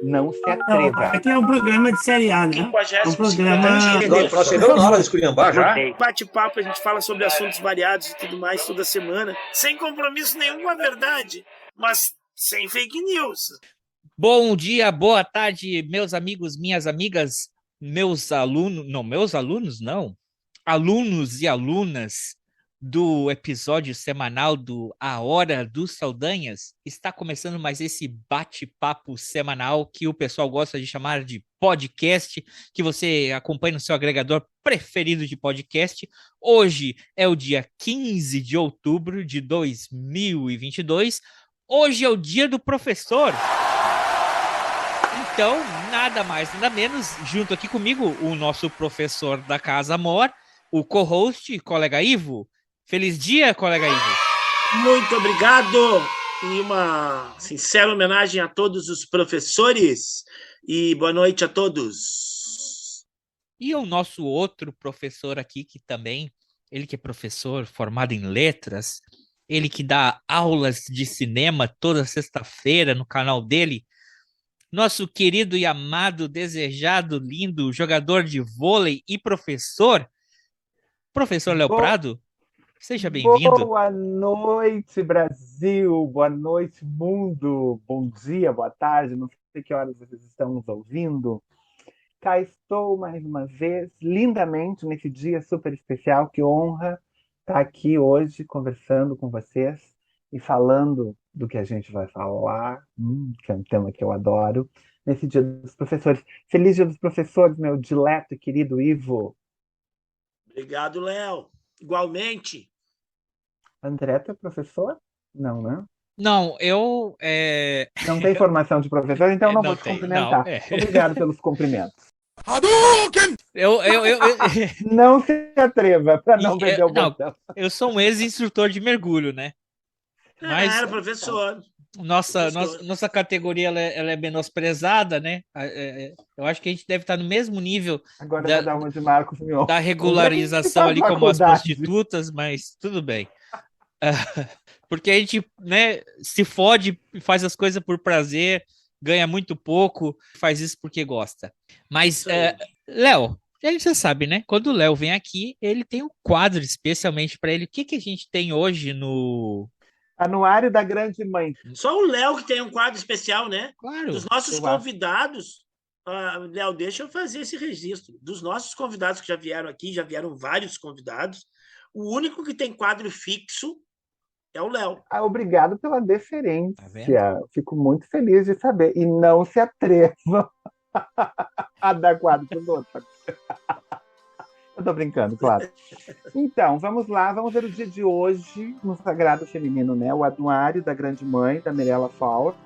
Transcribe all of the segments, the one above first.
Não se Não, atreva. aqui é um programa de série A, né? É um programa... Nós chegamos na hora de esculhambar já. Bate-papo, a gente fala sobre assuntos variados e tudo mais toda semana, sem compromisso nenhum com a verdade, mas sem fake news. Bom dia, boa tarde, meus amigos, minhas amigas, meus alunos não, alunos e alunas do episódio semanal do A Hora dos Saldanhas. Está começando mais esse bate-papo semanal que o pessoal gosta de chamar de podcast, que você acompanha no seu agregador preferido de podcast. Hoje é o dia 15 de outubro de 2022. Hoje é o dia do professor. Então, nada mais, nada menos, junto aqui comigo, o nosso professor da Casa Mor, o co-host, colega Ivo. Feliz dia, colega Ivo. Muito obrigado e uma sincera homenagem a todos os professores e boa noite a todos. E o nosso outro professor aqui, que também, ele que é professor formado em letras, ele que dá aulas de cinema toda sexta-feira no canal dele, nosso querido e amado, desejado, lindo jogador de vôlei e professor Léo Prado, seja bem-vindo. Boa noite, Brasil. Boa noite, mundo. Bom dia, boa tarde. Não sei que horas vocês estão nos ouvindo. Cá estou mais uma vez, lindamente, nesse dia super especial. Que honra estar aqui hoje conversando com vocês e falando do que a gente vai falar, que é um tema que eu adoro, nesse dia dos professores. Feliz dia dos professores, meu dileto e querido Ivo. Obrigado, Léo. Igualmente. André, tu é professor? Não, né? Não, eu... Não tem formação de professor, então não vou te tenho, cumprimentar. não, Obrigado pelos cumprimentos. Eu... Não se atreva para não perder o botão. Eu sou um ex-instrutor de mergulho, né? Mas era professor. Nossa categoria ela é menosprezada, né? Eu acho que a gente deve estar no mesmo nível Agora vai dar uma de Marcos Mion. da regularização ali como as prostitutas, mas tudo bem. Porque a gente, né, se fode, faz as coisas por prazer, ganha muito pouco, faz isso porque gosta. Mas, Léo, a gente já sabe, né? Quando o Léo vem aqui, ele tem um quadro especialmente para ele. O que a gente tem hoje no... Anuário da Grande Mãe. Só o Léo que tem um quadro especial, né? Claro. Dos nossos convidados, Léo, deixa eu fazer esse registro. Dos nossos convidados que já vieram aqui, já vieram vários convidados, o único que tem quadro fixo é o Léo. Obrigado pela deferência. Fico muito feliz de saber. E não se atrevam a dar quadro para os outros. Eu tô brincando, claro. Então, vamos lá, vamos ver o dia de hoje no Sagrado Feminino, né? O Anuário da Grande Mãe, da Mirella Fowler.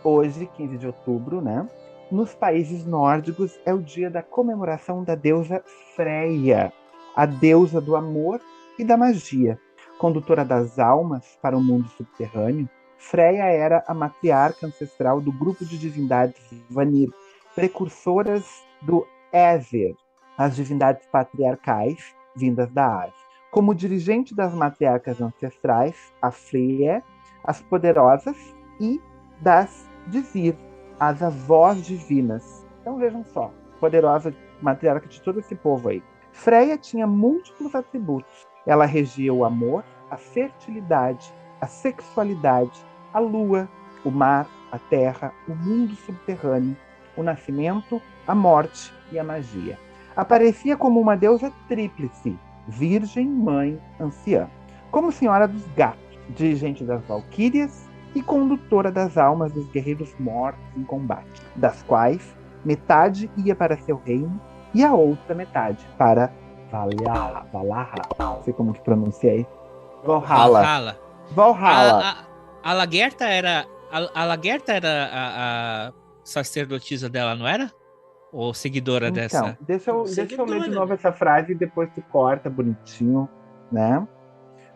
Hoje, 15 de outubro, né? Nos países nórdicos é o dia da comemoração da deusa Freya, a deusa do amor e da magia. Condutora das almas para o mundo subterrâneo, Freya era a matriarca ancestral do grupo de divindades Vanir, precursoras do Aesir, as divindades patriarcais vindas da Ásia. Como dirigente das matriarcas ancestrais, a Freya, as poderosas, e das Dizir, as avós divinas. Então vejam só, poderosa matriarca de todo esse povo aí. Freya tinha múltiplos atributos. Ela regia o amor, a fertilidade, a sexualidade, a lua, o mar, a terra, o mundo subterrâneo, o nascimento, a morte e a magia. Aparecia como uma deusa tríplice, virgem, mãe, anciã. Como senhora dos gatos, dirigente das valquírias e condutora das almas dos guerreiros mortos em combate, das quais metade ia para seu reino e a outra metade para Valhalla. Não sei como que pronunciei. Valhalla. A Lagertha era a sacerdotisa dela, não era? Ou seguidora dessa? Deixa eu ler de novo essa frase e depois tu corta bonitinho, né?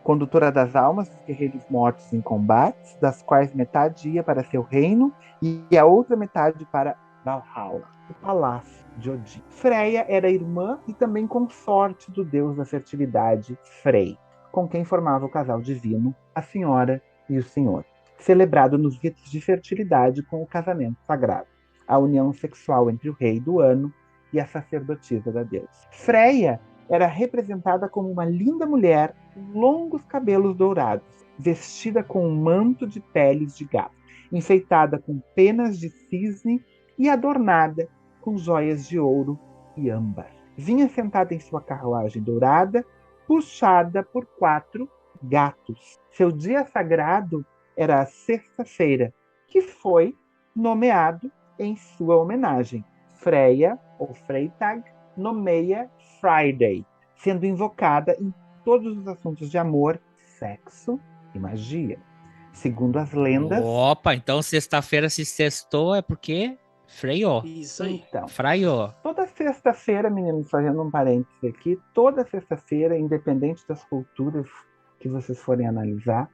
Condutora das almas dos guerreiros mortos em combates, das quais metade ia para seu reino e a outra metade para Valhalla, o palácio de Odin. Freya era irmã e também consorte do deus da fertilidade, Frey, com quem formava o casal divino, a senhora e o senhor, celebrado nos ritos de fertilidade com o casamento sagrado. a união sexual entre o rei do ano e a sacerdotisa da deusa. Freia era representada como uma linda mulher com longos cabelos dourados, vestida com um manto de peles de gato, enfeitada com penas de cisne e adornada com joias de ouro e âmbar. Vinha sentada em sua carruagem dourada, puxada por 4 gatos. Seu dia sagrado era a sexta-feira, que foi nomeado em sua homenagem. Freia, ou Freytag, nomeia Friday, sendo invocada em todos os assuntos de amor, sexo e magia. Segundo as lendas... Opa, então sexta-feira se sextou é porque freio. Isso aí. Então, Fraio. toda sexta-feira, meninos, fazendo um parênteses aqui, toda sexta-feira, independente das culturas que vocês forem analisar,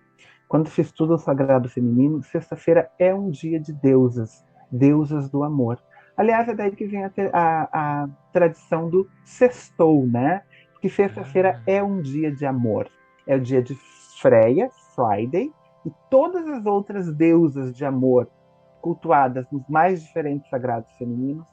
quando se estuda o sagrado feminino, sexta-feira é um dia de deusas, deusas do amor. Aliás, é daí que vem a tradição do sextou, né? Porque sexta-feira é um dia de amor. É o dia de Freia, Friday, e todas as outras deusas de amor cultuadas nos mais diferentes sagrados femininos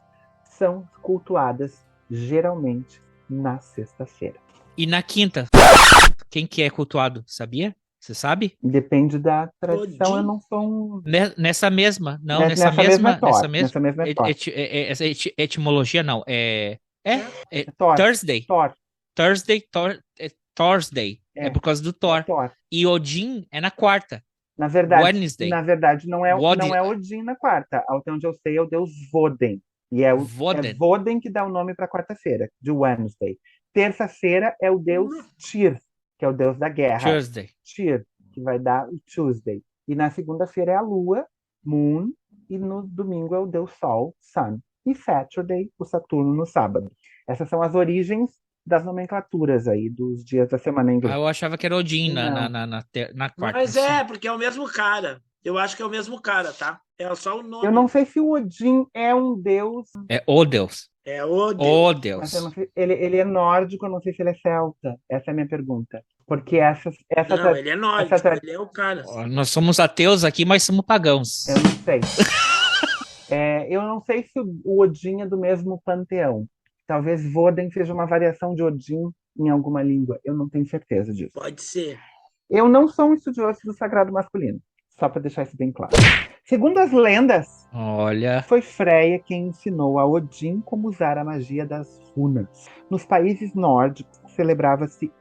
são cultuadas geralmente na sexta-feira. E na quem que é cultuado, sabia? Você sabe? Depende da tradição, Odin. eu não sou um... Nessa mesma, não, Nessa mesma é Thor, nessa mesma é Thor. essa etimologia não, Thor. Thursday. Thor. Thursday, é por causa do Thor. Thor. E Odin é na quarta. Na verdade, Wednesday. não é Odin na quarta. Até onde eu sei é o deus Voden. E é Voden que dá o nome para quarta-feira, de Wednesday. Terça-feira é o deus Tyr, que é o deus da guerra. Tuesday. Tyr, que vai dar o Tuesday. E na segunda-feira é a lua, Moon, e no domingo é o deus Sol, Sun. E Saturday, o Saturno no sábado. Essas são as origens das nomenclaturas aí, dos dias da semana em inglês. Eu achava que era Odin na quarta. Mas porque é o mesmo cara. Eu acho que é o mesmo cara, tá? É só o nome. Eu não sei se o Odin é um deus. É o Deus. É o Deus. O Mas Deus. eu não sei, ele é nórdico, eu não sei se ele é celta. Essa é a minha pergunta. Porque Não, ele é nórdico, ele é o cara. Nós somos ateus aqui, mas somos pagãos. Eu não sei. Eu não sei se o Odin é do mesmo panteão. Talvez Voden seja uma variação de Odin em alguma língua. Eu não tenho certeza disso. Pode ser. Eu não sou um estudioso do sagrado masculino. Só para deixar isso bem claro. Segundo as lendas, Olha. foi Freia quem ensinou a Odin como usar a magia das runas. Nos países nórdicos, celebrava-se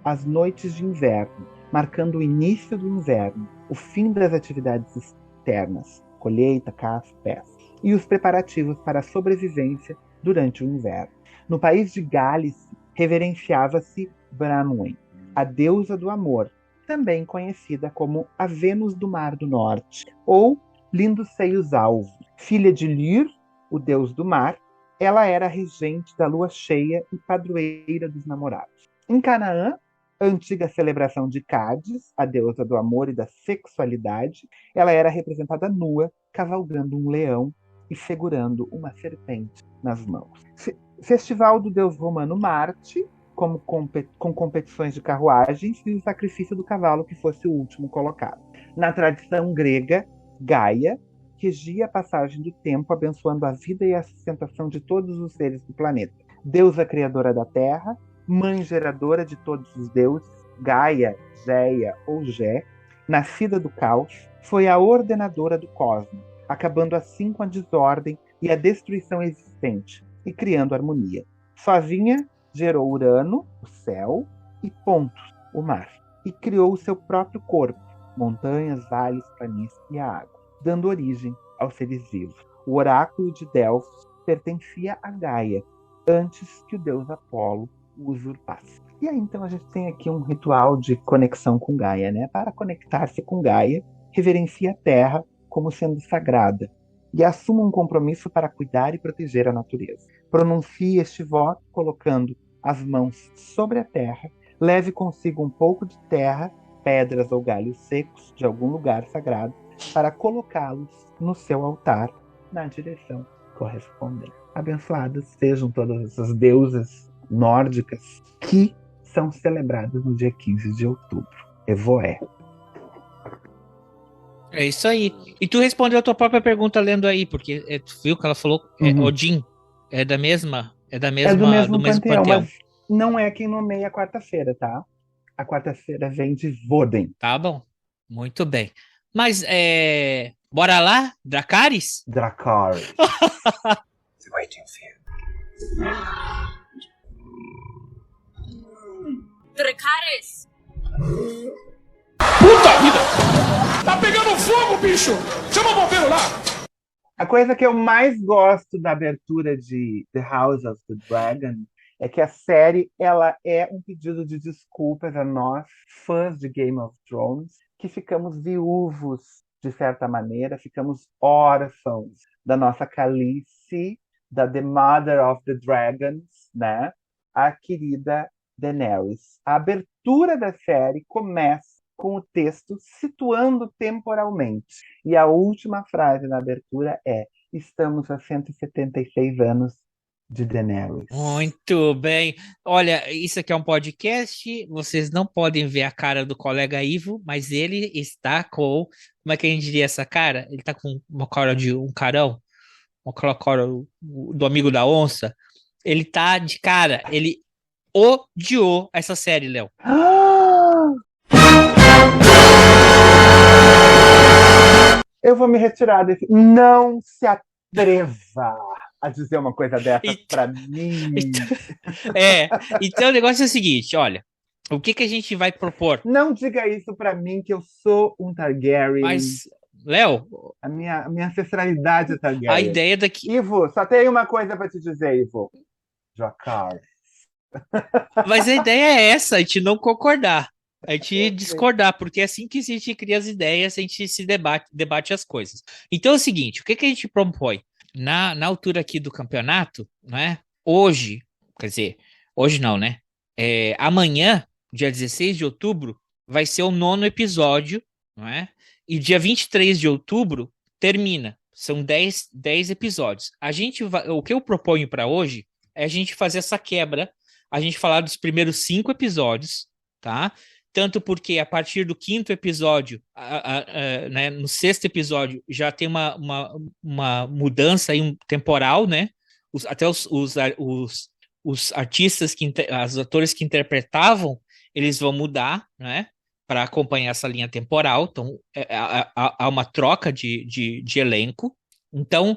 as noites de inverno, marcando o início do inverno, o fim das atividades externas, colheita, caça, pesca, e os preparativos para a sobrevivência durante o inverno. No país de Gales, reverenciava-se Branwen, a deusa do amor, também conhecida como a Vênus do Mar do Norte, ou Lindos Seios Alvos. Filha de Lyr, o deus do mar, ela era regente da lua cheia e padroeira dos namorados. Em Canaã, a antiga celebração de Cádiz, a deusa do amor e da sexualidade, ela era representada nua, cavalgando um leão e segurando uma serpente nas mãos. Festival do deus romano Marte, com competições de carruagens e o sacrifício do cavalo que fosse o último colocado. Na tradição grega, Gaia regia a passagem do tempo, abençoando a vida e a sustentação de todos os seres do planeta. Deusa criadora da terra, mãe geradora de todos os deuses, Gaia, Geia ou Gé, nascida do caos, foi a ordenadora do cosmos, acabando assim com a desordem e a destruição existente e criando harmonia. Sozinha, gerou Urano, o céu, e Pontos, o mar, e criou o seu próprio corpo, montanhas, vales, planícies e a água, dando origem aos seres vivos. O oráculo de Delfos pertencia a Gaia, antes que o deus Apolo o usurpasse. E aí, então, a gente tem aqui um ritual de conexão com Gaia, né? Para conectar-se com Gaia, reverencie a Terra como sendo sagrada e assuma um compromisso para cuidar e proteger a natureza. Pronuncie este voto colocando as mãos sobre a terra, leve consigo um pouco de terra, pedras ou galhos secos de algum lugar sagrado para colocá-los no seu altar na direção correspondente. Abençoadas sejam todas essas deusas nórdicas que são celebradas no dia 15 de outubro. Evoé. É isso aí. E tu respondeu a tua própria pergunta lendo aí, porque tu viu que ela falou Odin é da mesma, do mesmo do mesmo panteão, panteão. mas não é quem nomeia a quarta-feira, tá? A quarta-feira vem de Voden. Tá bom. Muito bem. Mas bora lá, Dracarys? Dracarys. Dracarys! Puta vida! Tá pegando fogo, bicho! Chama o bombeiro lá! A coisa que eu mais gosto da abertura de The House of the Dragon é que a série ela é um pedido de desculpas a nós, fãs de Game of Thrones, que ficamos viúvos, de certa maneira, ficamos órfãos da nossa Khaleesi, da The Mother of the Dragons, né? A querida Daenerys. A abertura da série começa com o texto situando temporalmente. E a última frase na abertura é: estamos a 176 anos de Daenerys. Muito bem. Olha, isso aqui é um podcast. Vocês não podem ver a cara do colega Ivo, mas ele está com. Como é que a gente diria essa cara? Ele está com uma cara de um carão, uma cara do amigo da onça. Ele tá de cara. Ele odiou essa série, Léo. Eu vou me retirar desse. Não se atreva a dizer uma coisa dessa pra mim. Então o negócio é o seguinte, olha. O que a gente vai propor? Não diga isso pra mim, que eu sou um Targaryen. Mas, Léo... A minha ancestralidade é Targaryen. A ideia daqui... Ivo, só tem uma coisa pra te dizer, Ivo. Dracarys. Mas a ideia é essa, a gente não concordar. A gente discordar, porque é assim que a gente cria as ideias, a gente se debate as coisas. Então é o seguinte, o que a gente propõe? Na altura aqui do campeonato, né? Hoje, quer dizer, hoje não, né? Amanhã, dia 16 de outubro, vai ser o 9º episódio, não é? E dia 23 de outubro termina. São 10 episódios. O que eu proponho para hoje é a gente fazer essa quebra, a gente falar dos primeiros 5 episódios, tá? Tanto porque a partir do 5º episódio, né, no 6º episódio, já tem uma mudança aí, temporal, né? Até os artistas, os atores que interpretavam, eles vão mudar, né? Para acompanhar essa linha temporal. Então, há uma troca de elenco. Então,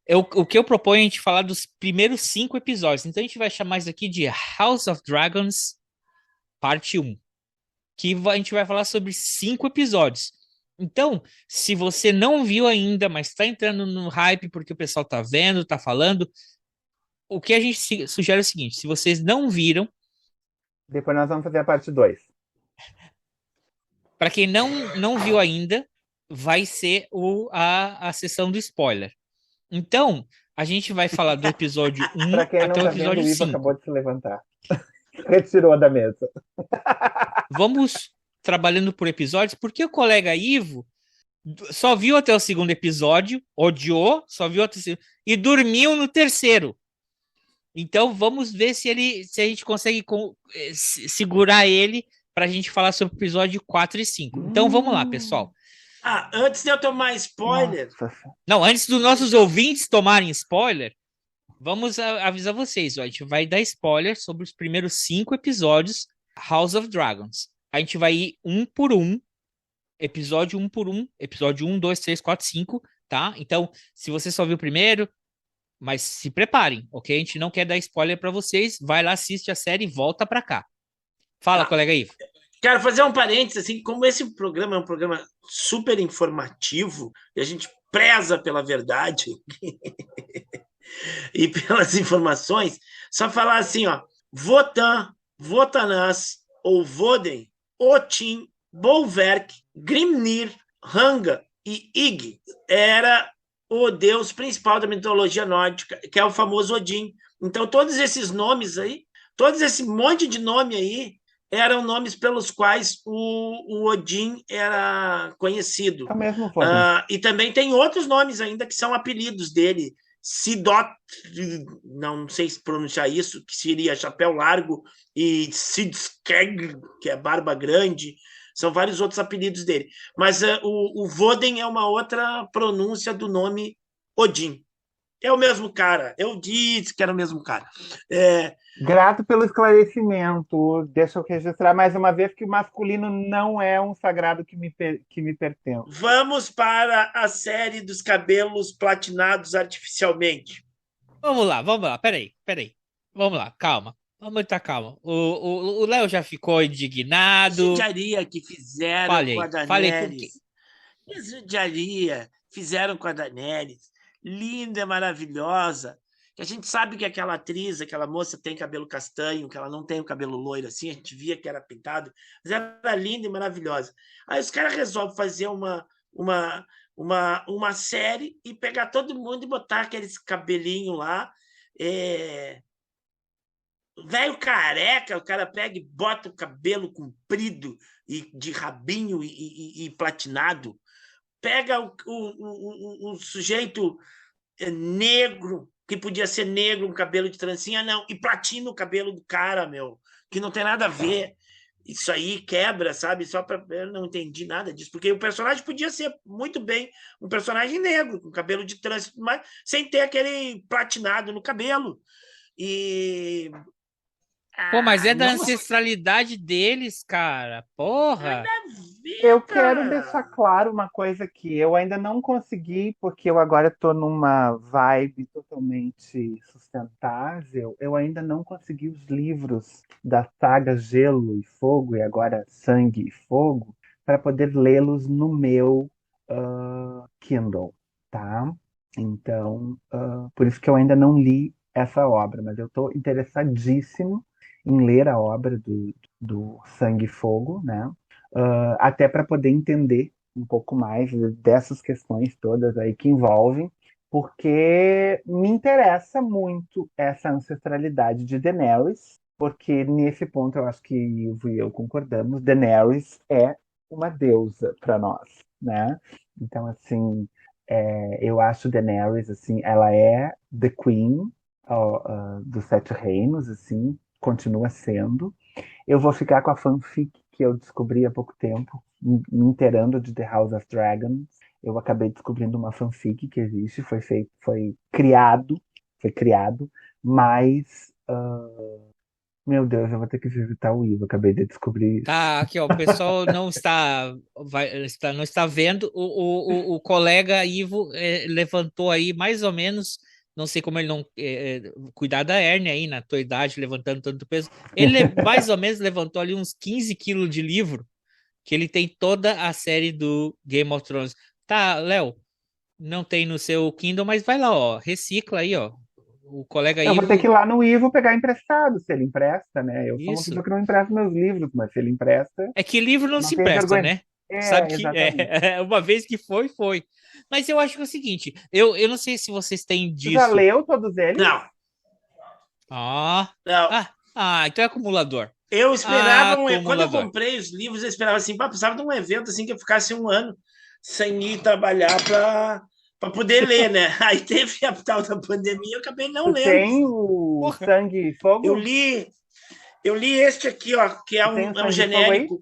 o que eu proponho é a gente falar dos primeiros 5 episódios. Então, a gente vai chamar isso aqui de House of Dragons, parte 1. Que a gente vai falar sobre 5 episódios. Então, se você não viu ainda, mas está entrando no hype porque o pessoal está vendo, está falando, o que a gente sugere é o seguinte: se vocês não viram... Depois nós vamos fazer a parte 2. Para quem não viu ainda, vai ser a sessão do spoiler. Então, a gente vai falar do episódio 1 até o episódio 5. Acabou de se levantar. Retirou da mesa. Vamos trabalhando por episódios, porque o colega Ivo só viu até o 2º episódio, odiou, só viu até o 2º, e dormiu no 3º. Então vamos ver se a gente consegue segurar ele para a gente falar sobre o episódio 4 e 5. Então vamos lá, pessoal. Antes de eu tomar spoiler... Não, antes dos nossos ouvintes tomarem spoiler, vamos avisar vocês, ó, a gente vai dar spoiler sobre os primeiros 5 episódios House of Dragons. A gente vai ir um por um, episódio 1, 2, 3, 4, 5, tá? Então, se você só viu o primeiro, mas se preparem, ok? A gente não quer dar spoiler para vocês, vai lá, assiste a série e volta para cá. Fala, colega Ivo. Quero fazer um parênteses, assim, como esse programa é um programa super informativo, e a gente preza pela verdade e pelas informações, só falar assim, ó, Votan, Votanás ou Voden, Otin, Bolverk, Grimnir, Ranga e Ig era o deus principal da mitologia nórdica, que é o famoso Odin. Então, todos esses nomes aí, todo esse monte de nome aí, eram nomes pelos quais o Odin era conhecido. E também tem outros nomes ainda que são apelidos dele. Sidot, não sei se pronunciar isso, que seria chapéu largo, e Sidskeg, que é barba grande. São vários outros apelidos dele. Mas o Voden é uma outra pronúncia do nome Odin. É o mesmo cara. Eu disse que era o mesmo cara. Grato pelo esclarecimento. Deixa eu registrar mais uma vez que o masculino não é um sagrado que me pertence. Vamos para a série dos cabelos platinados artificialmente. Vamos lá. Peraí. Vamos lá, calma. Vamos muita calma. O Léo já ficou indignado. Judiaria que fizeram com a Daenerys. Que judiaria fizeram com a Daenerys. Linda, maravilhosa. Que a gente sabe que aquela atriz, aquela moça tem cabelo castanho, que ela não tem o cabelo loiro assim, a gente via que era pintado, mas era linda e maravilhosa. Aí os caras resolvem fazer uma série e pegar todo mundo e botar aqueles cabelinhos lá. Velho careca, o cara pega e bota o cabelo comprido e de rabinho e platinado. Pega o sujeito negro, que podia ser negro, um cabelo de trancinha, não, e platina o cabelo do cara, meu, que não tem nada a ver. Isso aí quebra, sabe? Eu não entendi nada disso, porque o personagem podia ser muito bem um personagem negro, com cabelo de trança, mas sem ter aquele platinado no cabelo. E Pô, mas é da ancestralidade deles, cara. Porra! Eu quero deixar claro uma coisa que eu ainda não consegui, porque eu agora estou numa vibe totalmente sustentável. Eu ainda não consegui os livros da saga Gelo e Fogo, e agora Sangue e Fogo, para poder lê-los no meu Kindle, tá? Então, por isso que eu ainda não li essa obra, mas eu estou interessadíssimo em ler a obra do Sangue e Fogo, né? Até para poder entender um pouco mais dessas questões todas aí que envolvem, porque me interessa muito essa ancestralidade de Daenerys, porque nesse ponto eu acho que Ivo e eu concordamos, Daenerys é uma deusa para nós, né? Então, assim, eu acho Daenerys, assim, ela é the queen dos Sete Reinos, assim, continua sendo. Eu vou ficar com a fanfic que eu descobri há pouco tempo, me inteirando de The House of Dragons. Eu acabei descobrindo uma fanfic que existe, foi criado, mas meu Deus, eu vou ter que visitar o Ivo, acabei de descobrir isso. Tá, aqui, ó, o pessoal não está vendo. O colega Ivo levantou aí mais ou menos, não sei como ele não cuidar da hérnia aí na tua idade, levantando tanto peso. Ele mais ou menos levantou ali uns 15 quilos de livro, que ele tem toda a série do Game of Thrones. Tá, Léo, não tem no seu Kindle, mas vai lá, ó, recicla aí, ó. O colega Eu Ivo... vou ter que ir lá no Ivo pegar emprestado, se ele empresta, né? Eu sou uma Isso. pessoa que não empresta meus livros, mas se ele empresta... É que livro não se tem empresta, vergonha. né? Sabe que Exatamente. uma vez que foi. Mas eu acho que é o seguinte, eu não sei se vocês têm Tu já disso. leu todos eles? Não. Não. Então é acumulador. Eu esperava, quando eu acumulador. comprei os livros, eu esperava assim, precisava de um evento assim que eu ficasse um ano sem ir trabalhar para poder ler, né? Aí teve a tal da pandemia, eu acabei não lendo. Tem o Sangue e Fogo? Eu li este aqui, ó, que é um genérico,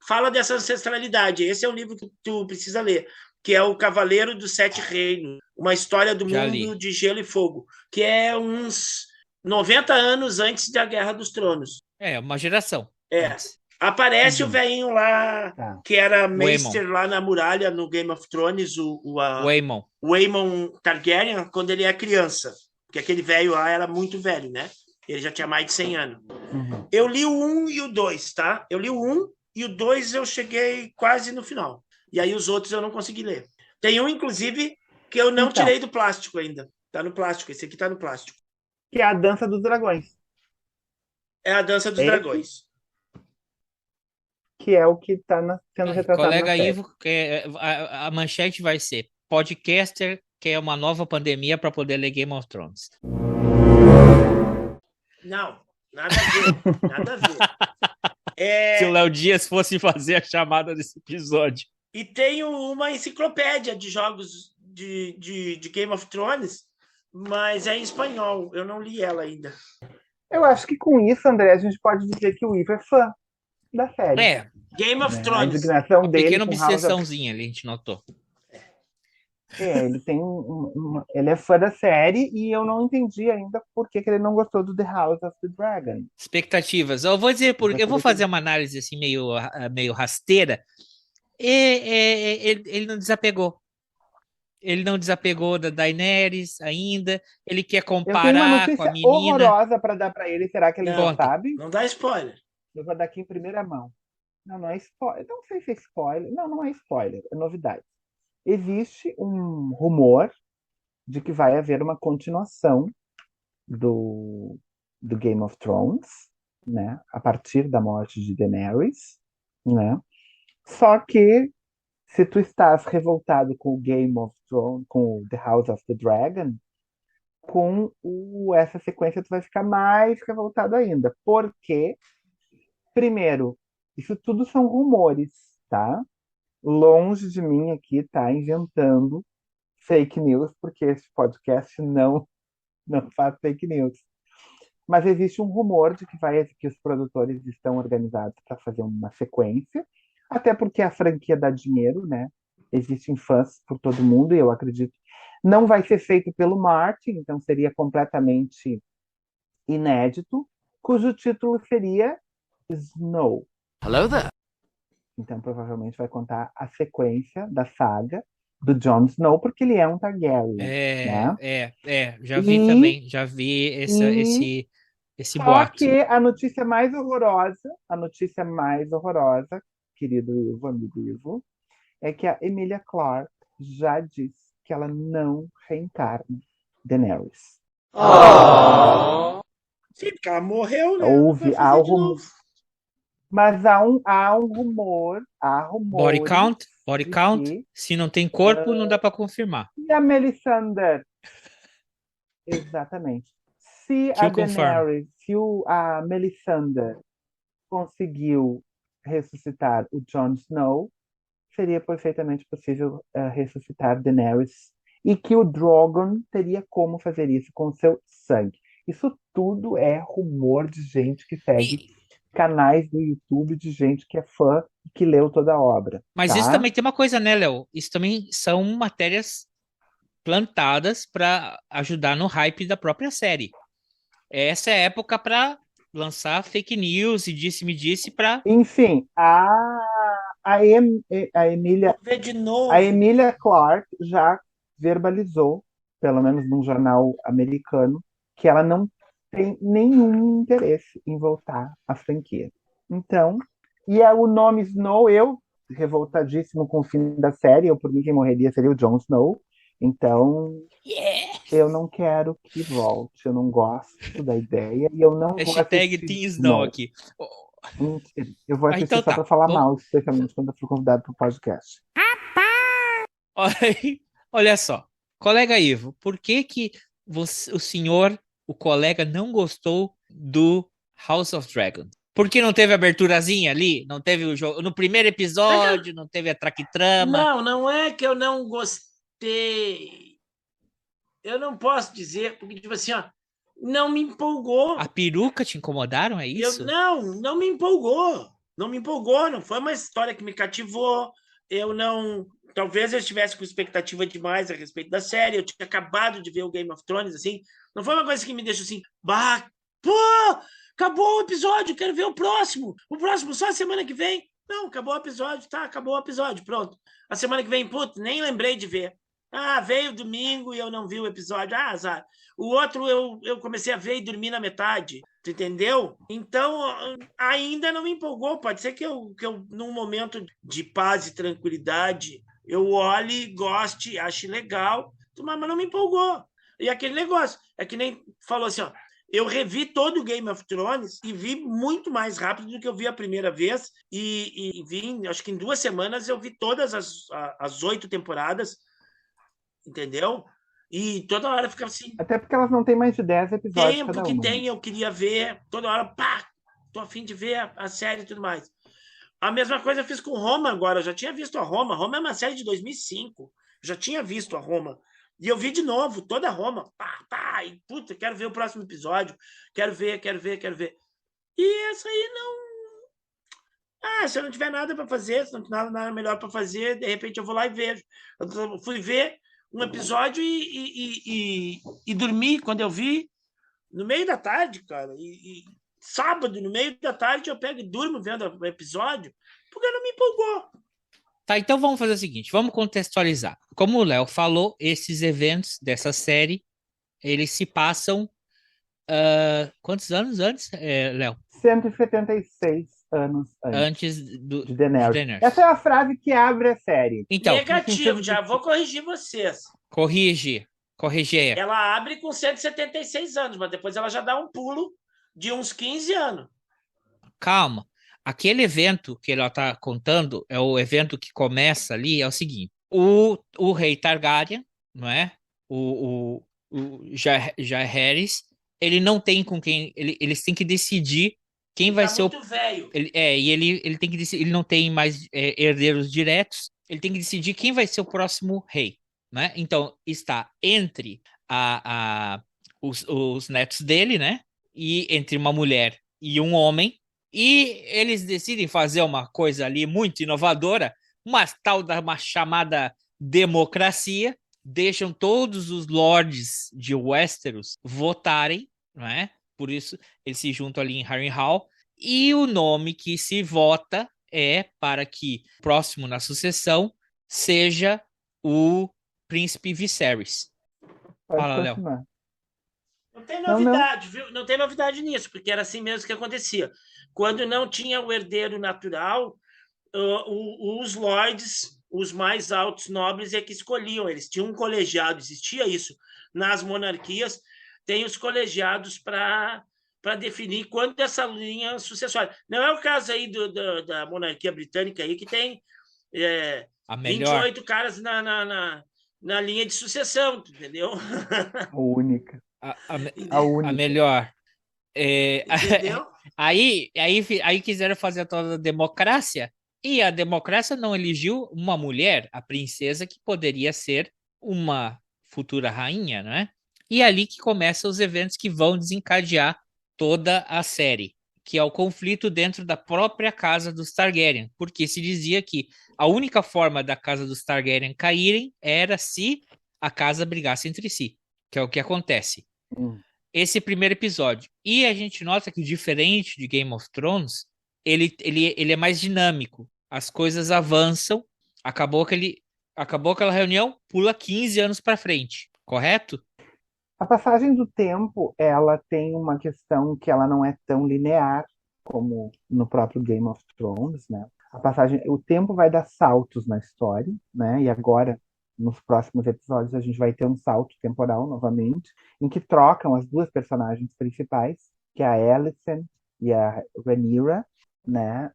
fala dessa ancestralidade. Esse é o livro que tu precisa ler, que é o Cavaleiro dos Sete Reinos, uma história do mundo de Gelo e Fogo, que é uns 90 anos antes da Guerra dos Tronos. É, uma geração. Aparece o velhinho lá, que era Maester Waemon. lá na muralha, no Game of Thrones, o Waemon Targaryen, quando ele é criança. Porque aquele velho lá era muito velho, né? Ele já tinha mais de 100 anos. Uhum. Eu li o 1 e o 2, tá? Eu li o 1 e o 2 eu cheguei quase no final. E aí os outros eu não consegui ler. Tem um, inclusive, que eu não tirei do plástico ainda. Tá no plástico, esse aqui tá no plástico. Que é a Dança dos Dragões. É a Dança dos Dragões. Que é o que está sendo retratado colega na série. Ivo, a manchete vai ser podcaster quer uma nova pandemia para poder ler Game of Thrones. Não, nada a ver. Nada a ver. Se o Léo Dias fosse fazer a chamada desse episódio. E tenho uma enciclopédia de jogos de Game of Thrones, mas é em espanhol. Eu não li ela ainda. Eu acho que com isso, André, a gente pode dizer que o Ivo é fã. da série. Game of A Thrones. indignação Uma dele pequena com House of... obsessãozinha ali, a gente notou. Ele tem ele é fã da série e eu não entendi ainda por que ele não gostou do The House of the Dragon. Expectativas. Eu vou dizer porque eu vou fazer uma análise assim meio rasteira. Ele não desapegou. Ele não desapegou da Daenerys ainda. Ele quer Eu tenho uma comparar com a notícia menina. horrorosa para dar para ele. Será que ele já Conta. sabe? Não dá spoiler. Eu vou dar aqui em primeira mão. Não é spoiler. Não sei se é spoiler. Não é spoiler. É novidade. Existe um rumor de que vai haver uma continuação do Game of Thrones, né? A partir da morte de Daenerys, né? Só que se tu estás revoltado com o Game of Thrones, com o The House of the Dragon, essa sequência tu vai ficar mais revoltado ainda. Porque, primeiro, isso tudo são rumores, tá? Longe de mim aqui tá inventando fake news, porque esse podcast não faz fake news. Mas existe um rumor de que os produtores estão organizados para fazer uma sequência, até porque a franquia dá dinheiro, né? Existem fãs por todo mundo, e eu acredito. Não vai ser feito pelo Martin, então seria completamente inédito, cujo título seria Snow. Hello there. Então provavelmente vai contar a sequência da saga do Jon Snow, porque ele é um Targaryen. Já vi também, já vi esse só boato. que a notícia mais horrorosa, querido Ivo, amigo Ivo, é que a Emilia Clarke já disse que ela não reencarna Daenerys. Sim, porque ela morreu, né? Há um rumor. Mas há um rumor. Body count. Se não tem corpo, não dá para confirmar. E a Melisandre? Exatamente. Se a Daenerys, a Melisandre conseguiu ressuscitar o Jon Snow, seria perfeitamente possível ressuscitar Daenerys. E que o Drogon teria como fazer isso com seu sangue. Isso tudo é rumor de gente que segue canais do YouTube, de gente que é fã e que leu toda a obra. Mas isso também tem uma coisa, né, Léo? Isso também são matérias plantadas para ajudar no hype da própria série. Essa é a época para lançar fake news e disse-me-disse para... Enfim, a Emilia Clarke já verbalizou, pelo menos num jornal americano, que ela não tem nenhum interesse em voltar à franquia. Então, o nome Snow, eu, revoltadíssimo com o fim da série, eu por mim quem morreria seria o Jon Snow. Então, eu não quero que volte, eu não gosto da ideia e eu não vou assistir Team Snow aqui. Mentira. Eu vou assistir só para falar mal, especialmente quando eu for convidado para o podcast. Olha só, colega Ivo, por que o colega não gostou do House of Dragon? Por que não teve aberturazinha ali? Não teve o jogo no primeiro episódio, não teve a traquitrama? Não é que eu não gostei. Eu não posso dizer, porque, tipo assim, não me empolgou. A peruca te incomodaram, é isso? Não me empolgou. Não me empolgou, não foi uma história que me cativou. Talvez eu estivesse com expectativa demais a respeito da série. Eu tinha acabado de ver o Game of Thrones, assim. Não foi uma coisa que me deixou assim, acabou o episódio, quero ver o próximo. O próximo só a semana que vem. Não, acabou o episódio, acabou o episódio, pronto. A semana que vem, nem lembrei de ver. Veio domingo e eu não vi o episódio. Azar. O outro eu comecei a ver e dormi na metade. Tu entendeu? Então, ainda não me empolgou. Pode ser que eu num momento de paz e tranquilidade, eu olhe, goste, ache legal, mas não me empolgou. E aquele negócio, é que nem falou assim, eu revi todo o Game of Thrones e vi muito mais rápido do que eu vi a primeira vez. E vi, acho que em 2 semanas eu vi todas as 8 temporadas. Entendeu? E toda hora ficava assim. Até porque elas não têm mais de 10 episódios. Tempo cada que uma. tem, eu queria ver. Toda hora, tô a fim de ver a série e tudo mais. A mesma coisa eu fiz com Roma agora. Eu já tinha visto a Roma. Roma é uma série de 2005. Eu já tinha visto a Roma. E eu vi de novo toda a Roma. E puta, quero ver o próximo episódio. Quero ver. E essa aí Se eu não tiver nada para fazer, se não tiver nada melhor para fazer, de repente eu vou lá e vejo. Eu fui ver um episódio e dormi quando eu vi, no meio da tarde, cara. Sábado, no meio da tarde, eu pego e durmo vendo o episódio, porque não me empolgou. Tá, então vamos fazer o seguinte, vamos contextualizar. Como o Léo falou, esses eventos dessa série, eles se passam quantos anos antes, Léo? 176 anos Antes de Daenerys. Essa é a frase que abre a série. Então, negativo, já vou corrigir vocês. Corrige aí. Ela abre com 176 anos, mas depois ela já dá um pulo de uns 15 anos. Calma. Aquele evento que ela tá contando é o evento que começa ali, é o seguinte. O rei Targaryen, não é? O Jaehaerys, ele não tem com quem... Eles têm que decidir quem vai ser muito velho. E ele tem que decidir, ele não tem mais herdeiros diretos, ele tem que decidir quem vai ser o próximo rei, né? Então, está entre os netos dele, né? E entre uma mulher e um homem, e eles decidem fazer uma coisa ali muito inovadora, uma chamada democracia, deixam todos os lords de Westeros votarem, não é? Por isso eles se juntam ali em Harrenhal, e o nome que se vota é para que o próximo na sucessão seja o príncipe Viserys. Fala, Léo. Não tem novidade, viu? Não tem novidade nisso, porque era assim mesmo que acontecia. Quando não tinha o herdeiro natural, os lords, os mais altos nobres, é que escolhiam. Eles tinham um colegiado, existia isso. Nas monarquias, tem os colegiados para definir quando essa linha sucessória. Não é o caso aí da monarquia britânica, aí, que tem 28 caras na linha de sucessão, entendeu? A única. A melhor. Entendeu? Aí quiseram fazer toda a democracia, e a democracia não elegeu uma mulher, a princesa, que poderia ser uma futura rainha, não é? E é ali que começam os eventos que vão desencadear toda a série, que é o conflito dentro da própria casa dos Targaryen, porque se dizia que a única forma da casa dos Targaryen caírem era se a casa brigasse entre si, que é o que acontece. Esse primeiro episódio. E a gente nota que, diferente de Game of Thrones, ele é mais dinâmico. As coisas avançam. Acabou aquela reunião, pula 15 anos para frente, correto? A passagem do tempo, ela tem uma questão que ela não é tão linear como no próprio Game of Thrones, né? O tempo vai dar saltos na história, né? E agora, nos próximos episódios, a gente vai ter um salto temporal novamente, em que trocam as duas personagens principais, que é a Alicent e a Rhaenyra, né?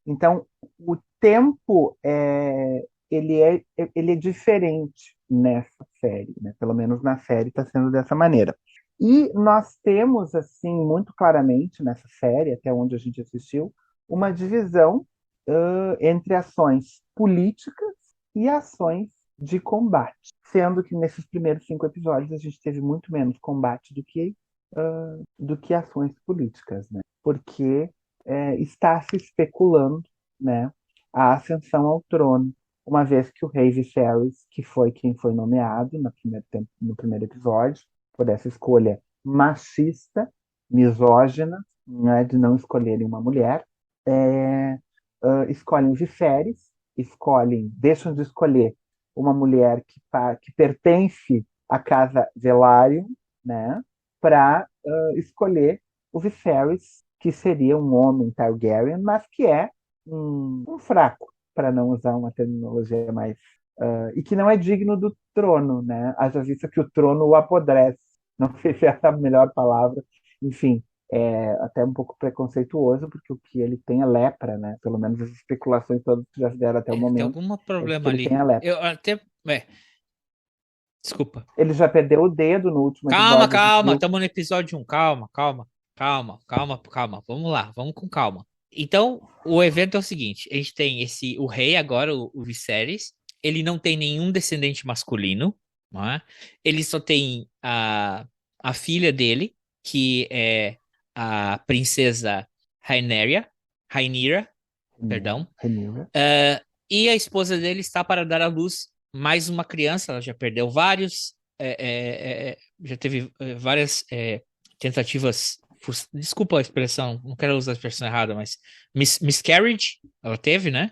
Então, o tempo ele é diferente nessa série, né? Pelo menos na série está sendo dessa maneira. E nós temos, assim, muito claramente nessa série, até onde a gente assistiu, uma divisão entre ações políticas e ações de combate. Sendo que nesses primeiros 5 episódios a gente teve muito menos combate do que ações políticas, né? Porque está se especulando, né, a ascensão ao trono, uma vez que o rei Viserys, que foi quem foi nomeado no primeiro episódio, por essa escolha machista, misógina, né, de não escolherem uma mulher, escolhem Viserys, deixam de escolher uma mulher que pertence à casa Velaryon, né, para escolher o Viserys, que seria um homem Targaryen, mas que é um fraco, para não usar uma terminologia mais... e que não é digno do trono, né? Haja vista que o trono o apodrece. Não sei se essa é a melhor palavra. Enfim, é até um pouco preconceituoso, porque o que ele tem é lepra, né? Pelo menos as especulações todas que já se deram até o momento. Tem algum problema ali. Desculpa. Ele já perdeu o dedo no último episódio. Calma, estamos no episódio 1. Calma. Vamos lá, vamos com calma. Então, o evento é o seguinte: a gente tem o rei agora, o Viserys. Ele não tem nenhum descendente masculino, não é? Ele só tem a filha dele, que é a princesa Rhaenyra, perdão. Rhaenyra. E a esposa dele está para dar à luz mais uma criança, ela já perdeu vários, já teve várias tentativas, desculpa a expressão, não quero usar a expressão errada, mas miscarriage, ela teve, né?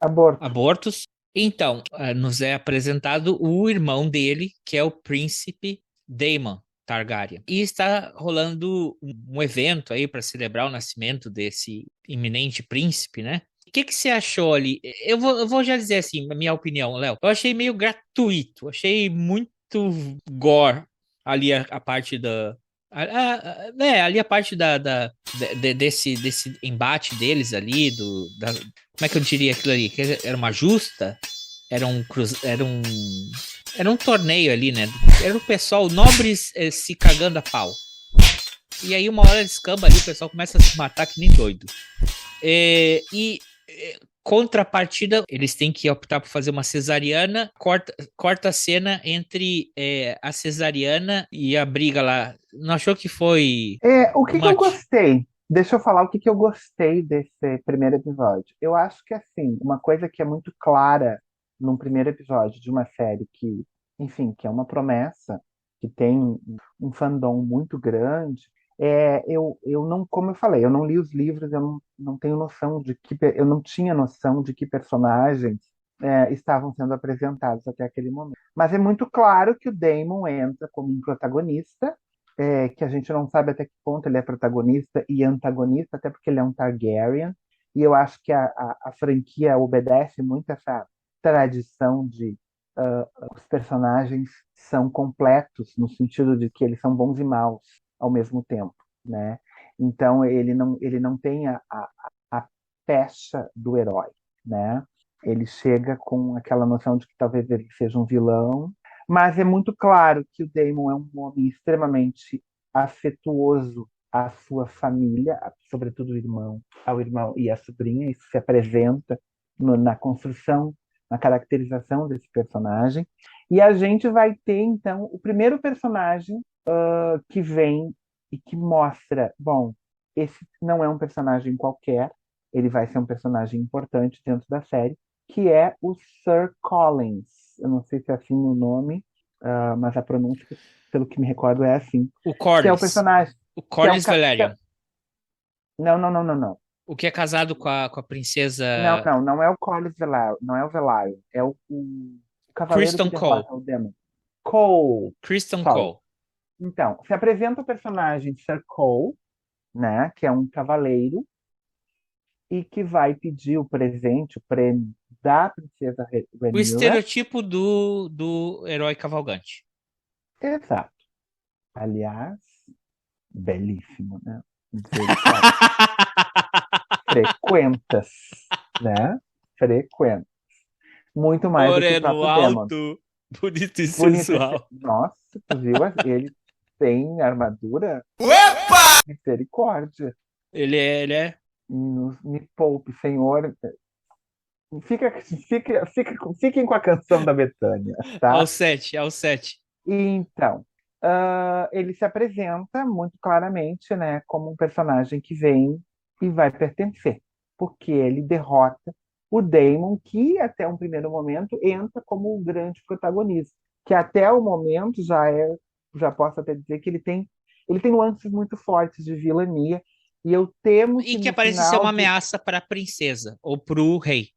Abortos. Então, nos é apresentado o irmão dele, que é o príncipe Daemon Targaryen. E está rolando um evento aí para celebrar o nascimento desse iminente príncipe, né? O que você achou ali? Eu vou já dizer assim, a minha opinião, Léo. Eu achei meio gratuito, achei muito gore ali a parte da... ali a parte desse embate deles ali, como é que eu diria aquilo ali? Que era uma justa? Era um torneio ali, né? Era o pessoal, nobres se cagando a pau. E aí uma hora descamba ali, o pessoal começa a se matar que nem doido. Contrapartida, eles têm que optar por fazer uma cesariana, corta a cena entre a cesariana e a briga lá. Não achou que foi... O que eu gostei? Deixa eu falar o que eu gostei desse primeiro episódio. Eu acho que, assim, uma coisa que é muito clara num primeiro episódio de uma série que, enfim, que é uma promessa, que tem um fandom muito grande, eu não, como eu falei, eu não li os livros, eu não tenho noção eu não tinha noção de que personagens estavam sendo apresentados até aquele momento. Mas é muito claro que o Daemon entra como um protagonista, que a gente não sabe até que ponto ele é protagonista e antagonista, até porque ele é um Targaryen, e eu acho que a franquia obedece muito essa tradição de os personagens são completos, no sentido de que eles são bons e maus ao mesmo tempo, né? Então ele não tem a pecha do herói, né? Ele chega com aquela noção de que talvez ele seja um vilão, mas é muito claro que o Daemon é um homem extremamente afetuoso à sua família, sobretudo ao irmão e à sobrinha. Isso se apresenta na construção, na caracterização desse personagem. E a gente vai ter, então, o primeiro personagem que vem e que mostra, bom, esse não é um personagem qualquer, ele vai ser um personagem importante dentro da série, que é o Sir Collins. Eu não sei se é assim o nome, mas a pronúncia, pelo que me recordo, é assim. O Corlys. Que é o personagem. O Corlys Velaryon. Não. O que é casado com a princesa... Não é o Corlys Velaryon, não é o Velaryon, é o cavaleiro Criston que derrota o Daemon. Cole. Criston Cole. Então, se apresenta o personagem Sir Cole, né, que é um cavaleiro, e que vai pedir o prêmio da princesa Rhaenyra. O estereotipo do herói cavalgante. Exato. Aliás, belíssimo, né? Frequentas, né? Frequentas. Muito mais do que o próprio alto, Daemon. bonito e sensual. Nossa, tu viu? Ele tem armadura? Opa! Misericórdia. Ele é... Me poupe, Senhor. Fiquem com a canção da Betânia, tá? Ao 7. Então, ele se apresenta muito claramente, né, como um personagem que vem e vai pertencer, porque ele derrota o Daemon, que até um primeiro momento entra como o grande protagonista, que até o momento já posso até dizer que ele tem nuances muito fortes de vilania, e eu temo que parece ser uma ameaça para a princesa ou para o rei.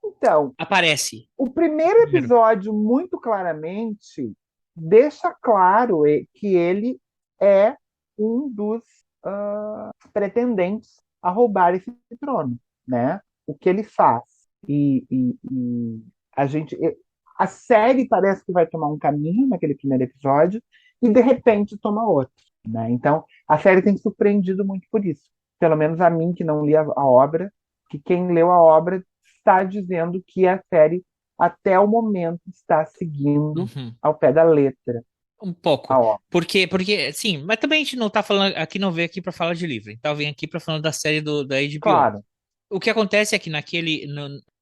Então, aparece. O primeiro episódio, muito claramente, deixa claro que ele é um dos pretendentes a roubar esse trono, né? O que ele faz. E a série parece que vai tomar um caminho naquele primeiro episódio e, de repente, toma outro, né? Então, a série tem surpreendido muito por isso. Pelo menos a mim, que não li a obra, que quem leu a obra está dizendo que a série, até o momento, está seguindo ao pé da letra. Um pouco. Porque, sim, mas também a gente não tá falando aqui, não veio aqui para falar de livro. Então vem aqui para falar da série da HBO. Claro. O que acontece é que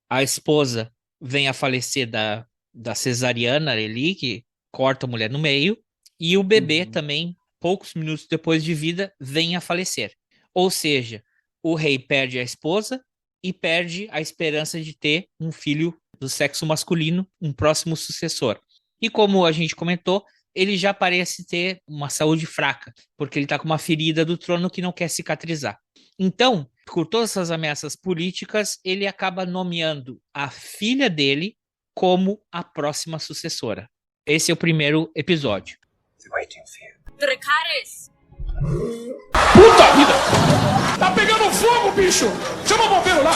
a esposa vem a falecer da cesariana ali, que corta a mulher no meio, e o bebê também, poucos minutos depois de vida, vem a falecer. Ou seja, o rei perde a esposa, e perde a esperança de ter um filho do sexo masculino, um próximo sucessor. E como a gente comentou, ele já parece ter uma saúde fraca, porque ele está com uma ferida do trono que não quer cicatrizar. Então, por todas essas ameaças políticas, ele acaba nomeando a filha dele como a próxima sucessora. Esse é o primeiro episódio. Dracarys. Puta vida! Tá pegando fogo, bicho! Chama o bombeiro lá!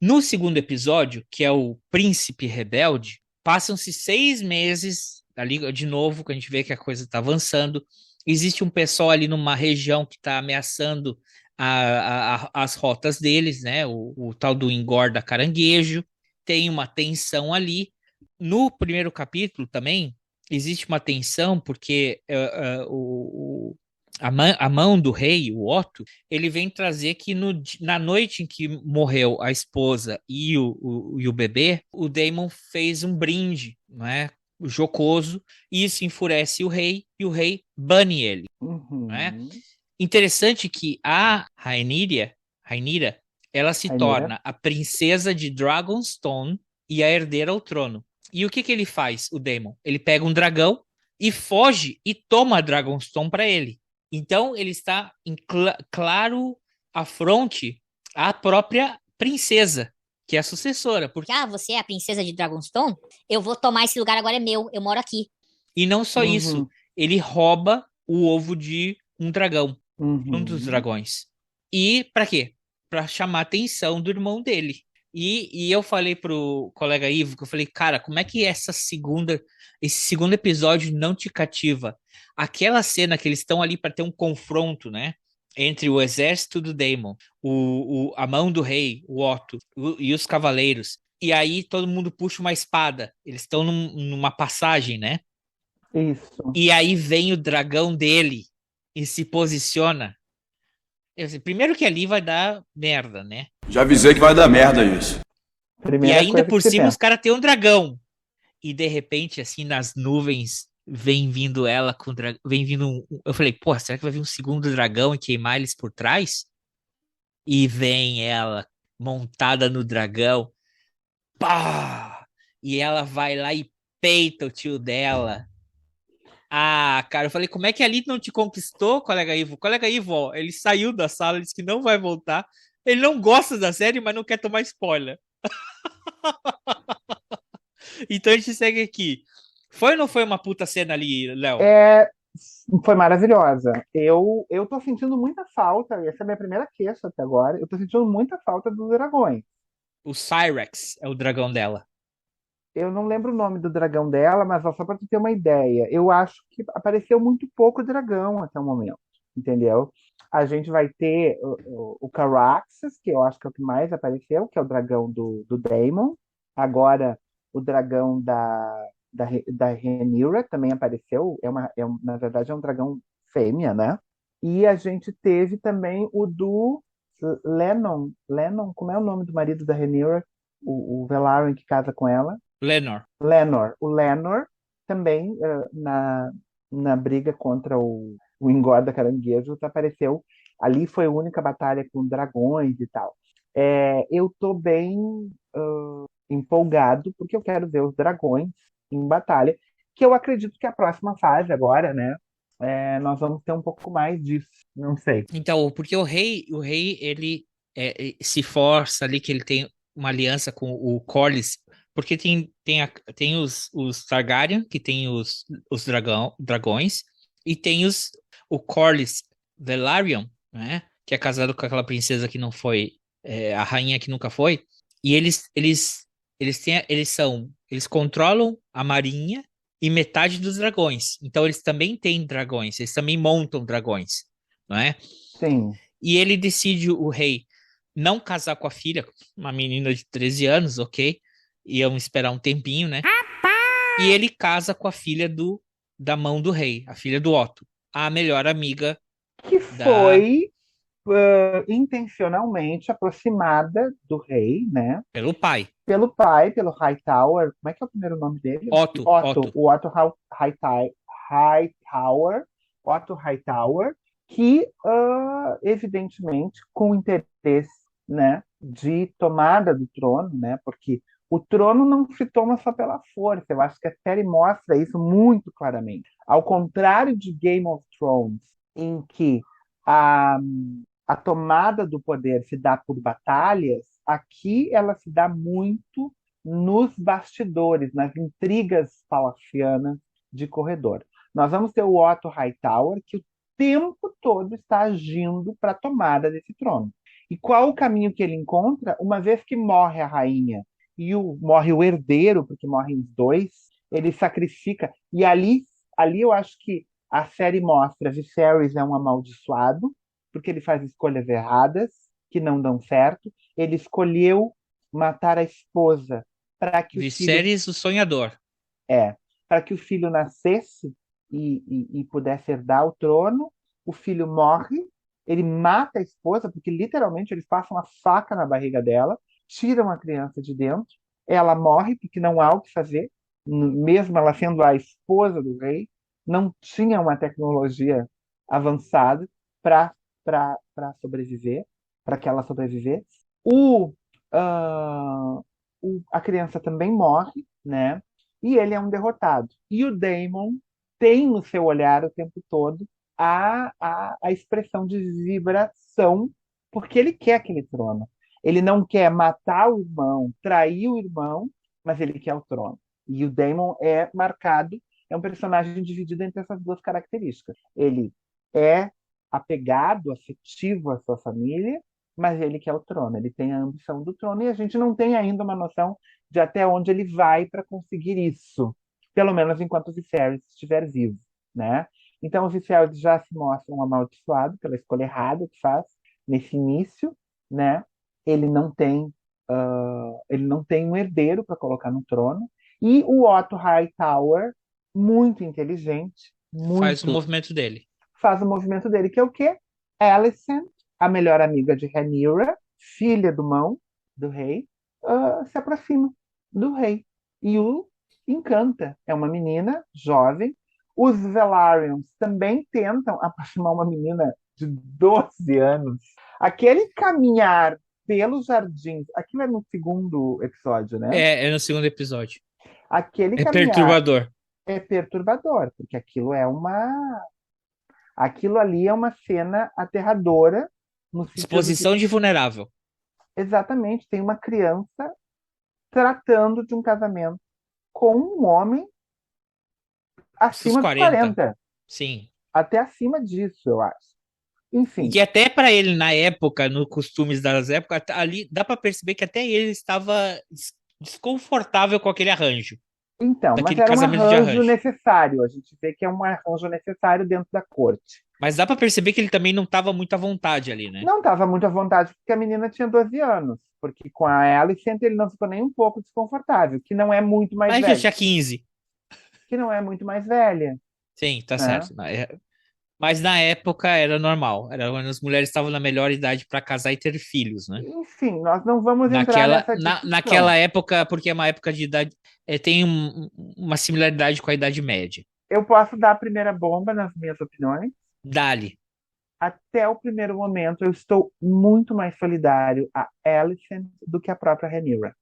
No segundo episódio, que é o Príncipe Rebelde, passam-se 6 meses, ali de novo, que a gente vê que a coisa está avançando. Existe um pessoal ali numa região que está ameaçando as rotas deles, né? O tal do engorda caranguejo. Tem uma tensão ali. No primeiro capítulo também existe uma tensão, porque a mão do rei, o Otto, ele vem trazer que na noite em que morreu a esposa e o bebê, o Daemon fez um brinde, não é? Jocoso, e isso enfurece o rei, e o rei bane ele. Uhum. Não é? Interessante que a Rhaenyra, ela se torna a princesa de Dragonstone e a herdeira ao trono. E o que ele faz, o Daemon? Ele pega um dragão e foge e toma Dragonstone para ele. Então, ele está em claro afronte à própria princesa, que é a sucessora. Porque... você é a princesa de Dragonstone? Eu vou tomar esse lugar, agora é meu, eu moro aqui. E não só isso, ele rouba o ovo de um dragão, um dos dragões. E para quê? Para chamar a atenção do irmão dele. E eu falei pro colega Ivo, que eu falei, cara, como é que esse segundo episódio não te cativa? Aquela cena que eles estão ali para ter um confronto, né? Entre o exército do Daemon, a mão do rei, o Otto, e os cavaleiros. E aí todo mundo puxa uma espada. Eles estão numa passagem, né? Isso. E aí vem o dragão dele e se posiciona. Primeiro que ali vai dar merda, né? Já avisei que vai dar merda isso. E ainda por cima os caras têm um dragão. E de repente, assim, nas nuvens, vem vindo ela com dragão. Vem vindo Eu falei, pô, será que vai vir um segundo dragão e queimar eles por trás? E vem ela montada no dragão. Pá! E ela vai lá e peita o tio dela. Ah, cara, eu falei, como é que ali não te conquistou, colega Ivo? Colega Ivo, ó, ele saiu da sala, disse que não vai voltar. Ele não gosta da série, mas não quer tomar spoiler. Então a gente segue aqui. Foi ou não foi uma puta cena ali, Léo? Foi maravilhosa. Eu tô sentindo muita falta, essa é a minha primeira queixa até agora, eu tô sentindo muita falta dos dragões. O Cyrex é o dragão dela. Eu não lembro o nome do dragão dela, mas só para tu ter uma ideia, eu acho que apareceu muito pouco dragão até o momento, entendeu? A gente vai ter o Caraxes, que eu acho que é o que mais apareceu, que é o dragão do Daemon. Agora, o dragão da Rhaenyra também apareceu. Na verdade, é um dragão fêmea, né? E a gente teve também o do Lennon. Lennon, como é o nome do marido da Rhaenyra? O Velaryon que casa com ela? Lenor. O Lenor também, na briga contra o engorda caranguejo, apareceu. Ali foi a única batalha com dragões e tal. Eu estou bem empolgado, porque eu quero ver os dragões em batalha, que eu acredito que a próxima fase agora, né? Nós vamos ter um pouco mais disso, não sei. Então, porque o rei ele se força ali, que ele tem uma aliança com o Corlys, porque tem os Targaryen, que tem os dragões, e tem o Corlys Velaryon, né? Que é casado com aquela princesa que não foi, a rainha que nunca foi, e eles controlam a marinha e metade dos dragões. Então eles também têm dragões, eles também montam dragões, não é? Sim. E ele decide, o rei, não casar com a filha, uma menina de 13 anos, ok? Iam esperar um tempinho, né? E ele casa com a filha da mão do rei, a filha do Otto, a melhor amiga. Que foi intencionalmente aproximada do rei, né? Pelo pai. Pelo Hightower. Como é que é o primeiro nome dele? Otto. O Otto Hightower, que evidentemente com interesse né, de tomada do trono, né, porque o trono não se toma só pela força. Eu acho que a série mostra isso muito claramente. Ao contrário de Game of Thrones, em que a, a tomada do poder se dá por batalhas, aqui ela se dá muito nos bastidores, nas intrigas palacianas de corredor. Nós vamos ter o Otto Hightower, que o tempo todo está agindo para a tomada desse trono. E qual o caminho que ele encontra? Uma vez que morre a rainha e morre o herdeiro, porque morrem os dois, ele sacrifica. E ali eu acho que a série mostra Viserys é um amaldiçoado, porque ele faz escolhas erradas, que não dão certo. Ele escolheu matar a esposa para que Viserys, o sonhador. para que o filho nascesse e pudesse herdar o trono. O filho morre, ele mata a esposa, porque literalmente eles passam a faca na barriga dela, tiram a criança de dentro, ela morre porque não há o que fazer, mesmo ela sendo a esposa do rei, não tinha uma tecnologia avançada para sobreviver, para que ela sobrevivesse. Ah, a criança também morre, né? E ele é um derrotado. E o Daemon tem no seu olhar o tempo todo a expressão de vibração, porque ele quer aquele trono. Ele não quer matar o irmão, trair o irmão, mas ele quer o trono. E o Daemon é marcado, é um personagem dividido entre essas duas características. Ele é apegado, afetivo à sua família, mas ele quer o trono, ele tem a ambição do trono, e a gente não tem ainda uma noção de até onde ele vai para conseguir isso, pelo menos enquanto o Viserys estiver vivo, né? Então o Viserys já se mostra um amaldiçoado pela escolha errada que faz nesse início, né? Ele não tem ele não tem um herdeiro para colocar no trono, e o Otto Hightower, muito inteligente, Faz o movimento dele. faz o movimento dele, que é o quê? Alicent, a melhor amiga de Rhaenyra, filha do mão do rei, se aproxima do rei e o encanta. É uma menina jovem. Os Velaryon também tentam aproximar uma menina de 12 anos. Aquele caminhar pelos jardins, aquilo é no segundo episódio, né? É no segundo episódio. Aquele É caminhar perturbador. é perturbador, porque aquilo ali é uma cena aterradora no sentido Exposição de vulnerável. exatamente, tem uma criança tratando de um casamento com um homem acima dos 40. Sim. Até acima disso, eu acho. Enfim. E até para ele, na época, no costumes das épocas, ali dá para perceber que até ele estava desconfortável com aquele arranjo. Então, mas era um arranjo necessário. A gente vê que é um arranjo necessário dentro da corte. Mas dá para perceber que ele também não estava muito à vontade ali, né? Não estava muito à vontade porque a menina tinha 12 anos. Porque com a Alicent ele não ficou nem um pouco desconfortável, que não é muito mais Mas velha. já tinha 15. Que não é muito mais velha. Sim, tá certo. Mas na época era normal. Era quando as mulheres estavam na melhor idade para casar e ter filhos, né? Enfim, nós não vamos entrar nessa discussão. Naquela época, porque é uma época de idade, tem uma similaridade com a Idade Média. Eu posso dar a primeira bomba nas minhas opiniões? Dali. Até o primeiro momento, eu estou muito mais solidário a Alicent do que a própria Rhaenyra.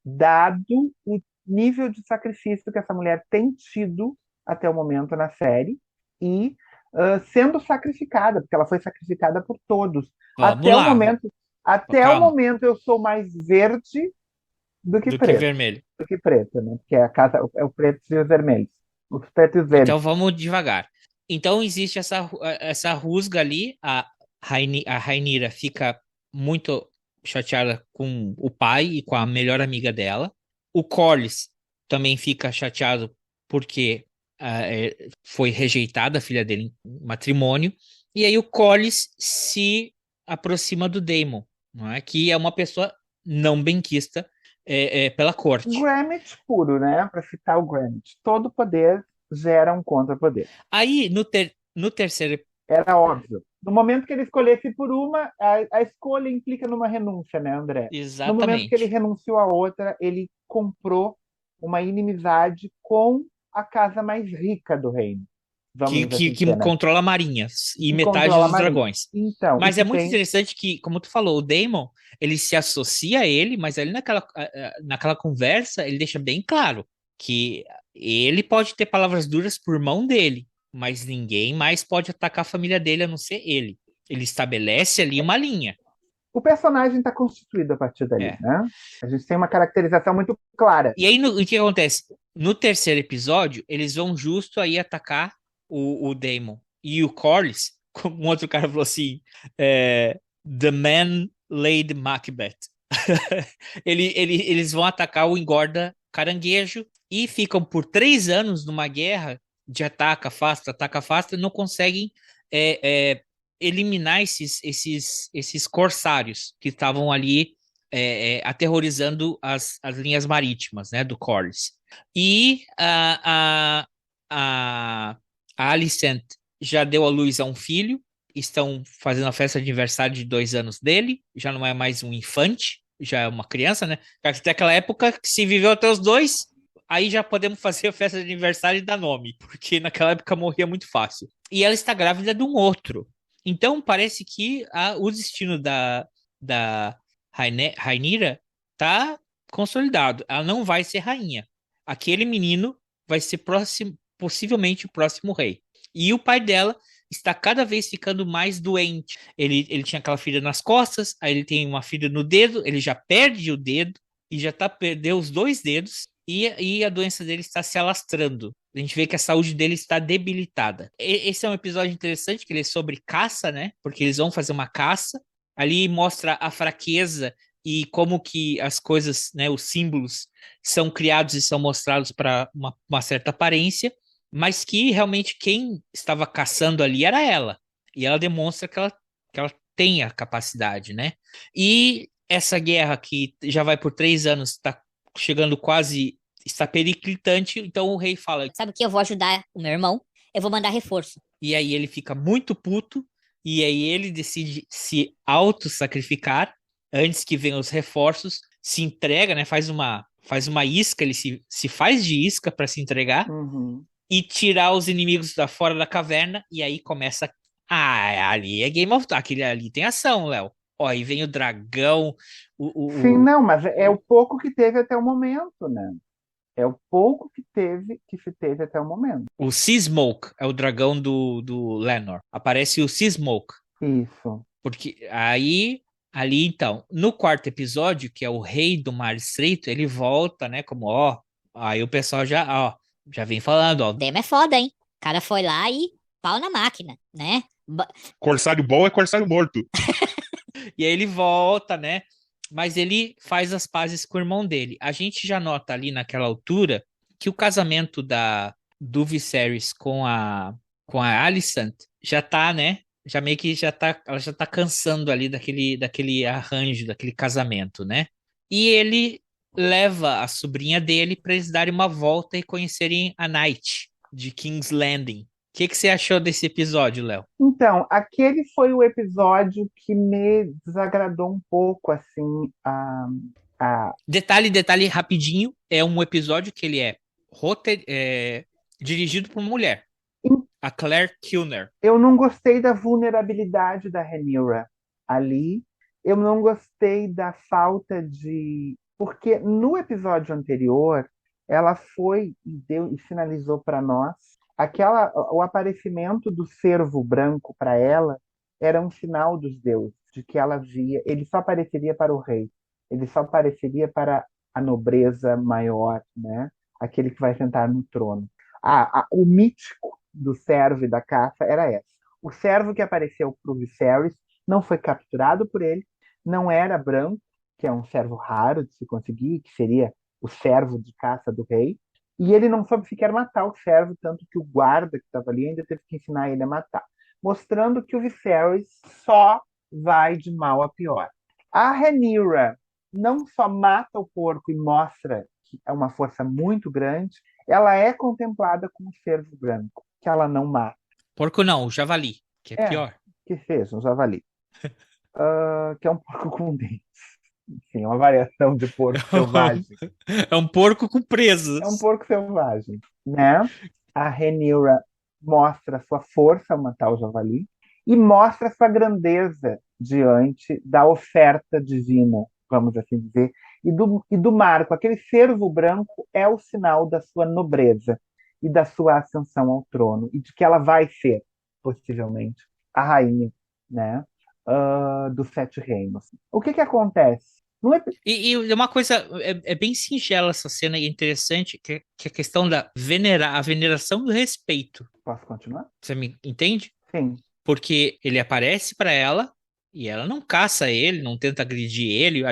Dado o nível de sacrifício que essa mulher tem tido até o momento na série e sendo sacrificada, porque ela foi sacrificada por todos. Até o momento eu sou mais verde do que preto. Que vermelho. Do que preto, né? Porque a casa é o preto e os vermelhos. Os pretos e os verdes. Então vamos devagar. Então existe essa rusga ali, a Rhaenyra fica muito chateada com o pai e com a melhor amiga dela. O Corlys também fica chateado porque foi rejeitada a filha dele em matrimônio. E aí o Corlys se aproxima do Daemon, não é? Que é uma pessoa não benquista pela corte. Grammet puro, né? Para citar o Grammet. Todo poder gera um contra-poder. Aí, no terceiro... Era óbvio. No momento que ele escolhesse por uma, a escolha implica numa renúncia, né, André? Exatamente. No momento que ele renunciou a outra, ele comprou uma inimizade com a casa mais rica do reino. vamos que assim dizer, né? controla a marinha e Que metade controla a dos Marinha. dragões. Então, Mas e é que muito tem... interessante que, como tu falou, o Daemon, ele se associa a ele, mas ali naquela conversa, ele deixa bem claro que ele pode ter palavras duras por mão dele, mas ninguém mais pode atacar a família dele a não ser ele. Ele estabelece ali uma linha. O personagem está constituído a partir dali, É. né? A gente tem uma caracterização muito clara. E aí, o que acontece? No terceiro episódio, eles vão justo aí atacar o Daemon. E o Corlys, como um outro cara falou assim, The Man Laid Macbeth. Eles vão atacar o engorda caranguejo e ficam por 3 anos numa guerra de ataca, afasta, e não conseguem eliminar esses corsários que estavam ali aterrorizando as linhas marítimas, né, do Corlys. E a Alicent já deu à luz a um filho, estão fazendo a festa de aniversário de 2 anos dele, já não é mais um infante, já é uma criança, né? Até aquela época, se viveu até os 2, aí já podemos fazer a festa de aniversário e dar nome, porque naquela época morria muito fácil. E ela está grávida de um outro. Então parece que o destino da Rhaenyra tá consolidado. Ela não vai ser rainha. Aquele menino vai ser possivelmente o próximo rei. E o pai dela está cada vez ficando mais doente. Ele tinha aquela ferida nas costas, aí ele tem uma ferida no dedo, ele já perde o dedo e já perdeu os 2 dedos e a doença dele está se alastrando. A gente vê que a saúde dele está debilitada. Esse é um episódio interessante, que ele é sobre caça, né? Porque eles vão fazer uma caça. Ali mostra a fraqueza e como que as coisas, né, os símbolos são criados e são mostrados para uma certa aparência, mas que realmente quem estava caçando ali era ela. E ela demonstra que ela tem a capacidade, né? E essa guerra que já vai por 3 anos, está chegando quase, está periclitante, então o rei fala... Sabe o que? Eu vou ajudar o meu irmão, eu vou mandar reforço. E aí ele fica muito puto, e aí ele decide se auto-sacrificar antes que venham os reforços, se entrega, né? Faz uma isca, ele se faz de isca para se entregar e tirar os inimigos da fora da caverna, e aí começa... ali é Game of Thrones, aquele ali tem ação, Léo. Ó, aí vem o dragão, Sim, não, mas é o pouco que teve até o momento, né? É o pouco que se teve até o momento. O Seasmoke é o dragão do Lenor. Aparece o Seasmoke. Isso. Porque ali então, no 4º episódio, que é o Rei do Mar Estreito, ele volta, né, como, aí o pessoal já vem falando, O Daemon é foda, hein? O cara foi lá e pau na máquina, né? Corsário bom é corsário morto. E aí ele volta, né? Mas ele faz as pazes com o irmão dele. A gente já nota ali naquela altura que o casamento do Viserys com a Alicent já tá, né? Já meio que ela já tá cansando ali daquele arranjo, daquele casamento, né? E ele leva a sobrinha dele para eles darem uma volta e conhecerem a Night de King's Landing. O que você achou desse episódio, Léo? Então, aquele foi o episódio que me desagradou um pouco, assim, Detalhe rapidinho, é um episódio que ele é dirigido por uma mulher, a Claire Kilner. Eu não gostei da vulnerabilidade da Rhaenyra ali, eu não gostei da falta de... Porque no episódio anterior, ela foi e sinalizou para nós o aparecimento do cervo branco para ela era um sinal dos deuses, de que ela via, ele só apareceria para o rei, ele só apareceria para a nobreza maior, né? Aquele que vai sentar no trono. O mítico do servo e da caça era essa. O servo que apareceu para o Viserys não foi capturado por ele, não era branco, que é um servo raro de se conseguir, que seria o servo de caça do rei, e ele não soube sequer matar o servo, tanto que o guarda que estava ali ainda teve que ensinar ele a matar, mostrando que o Viserys só vai de mal a pior. A Rhaenyra não só mata o porco e mostra que é uma força muito grande, ela é contemplada como cervo branco, que ela não mata. Porco não, o javali, que é pior. Que seja, um javali. Que é um porco com dentes. Enfim, é uma variação de porco selvagem. É um porco com presas. É um porco selvagem, né? A Rhaenyra mostra a sua força ao matar o javali e mostra a sua grandeza diante da oferta divina, vamos assim dizer, e do marco. Aquele cervo branco é o sinal da sua nobreza e da sua ascensão ao trono, e de que ela vai ser, possivelmente, a rainha, né, dos Sete Reinos. O que acontece? Não é... E uma coisa, é bem singela essa cena e interessante, que é a questão da a veneração do respeito. Posso continuar? Você me entende? Sim. Porque ele aparece para ela e ela não caça ele, não tenta agredir ele,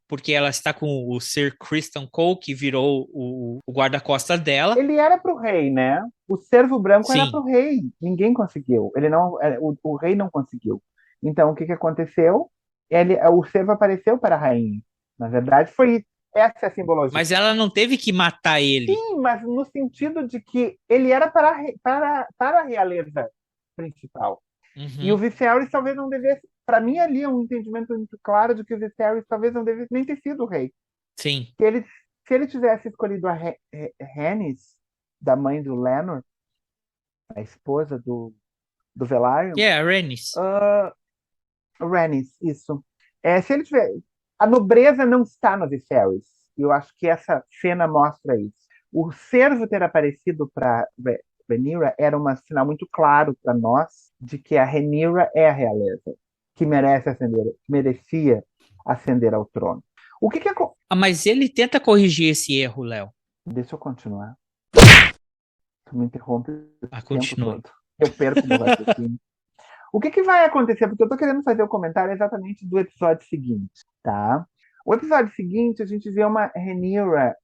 porque ela está com o Sir Criston Cole, que virou o guarda-costas dela. Ele era pro rei, né? O cervo branco Sim. era pro rei. Ninguém conseguiu. Ele não, o rei não conseguiu. Então, o que aconteceu? O cervo apareceu para a rainha. Na verdade, foi essa a simbologia. Mas ela não teve que matar ele. Sim, mas no sentido de que ele era para a realeza principal. Uhum. E o Viserys talvez não devesse... Para mim, ali é um entendimento muito claro de que o Viserys talvez não devesse nem ter sido o rei. Sim. Se ele tivesse escolhido a Rhaenys, da mãe do Lenor, a esposa do Velaryon... A Rhaenys. Rhaenys, isso. Se ele tiver... A nobreza não está no Viserys. E eu acho que essa cena mostra isso. O cervo ter aparecido para Rhaenyra era um sinal muito claro para nós de que a Rhaenyra é a realeza, que merecia ascender ao trono. O que mas ele tenta corrigir esse erro, Léo. Deixa eu continuar. Tu me interrompe Continua. todo. Eu perco o meu raciocínio. O que vai acontecer? Porque eu tô querendo fazer o comentário exatamente do episódio seguinte, tá? O episódio seguinte, a gente vê uma Rhaenyra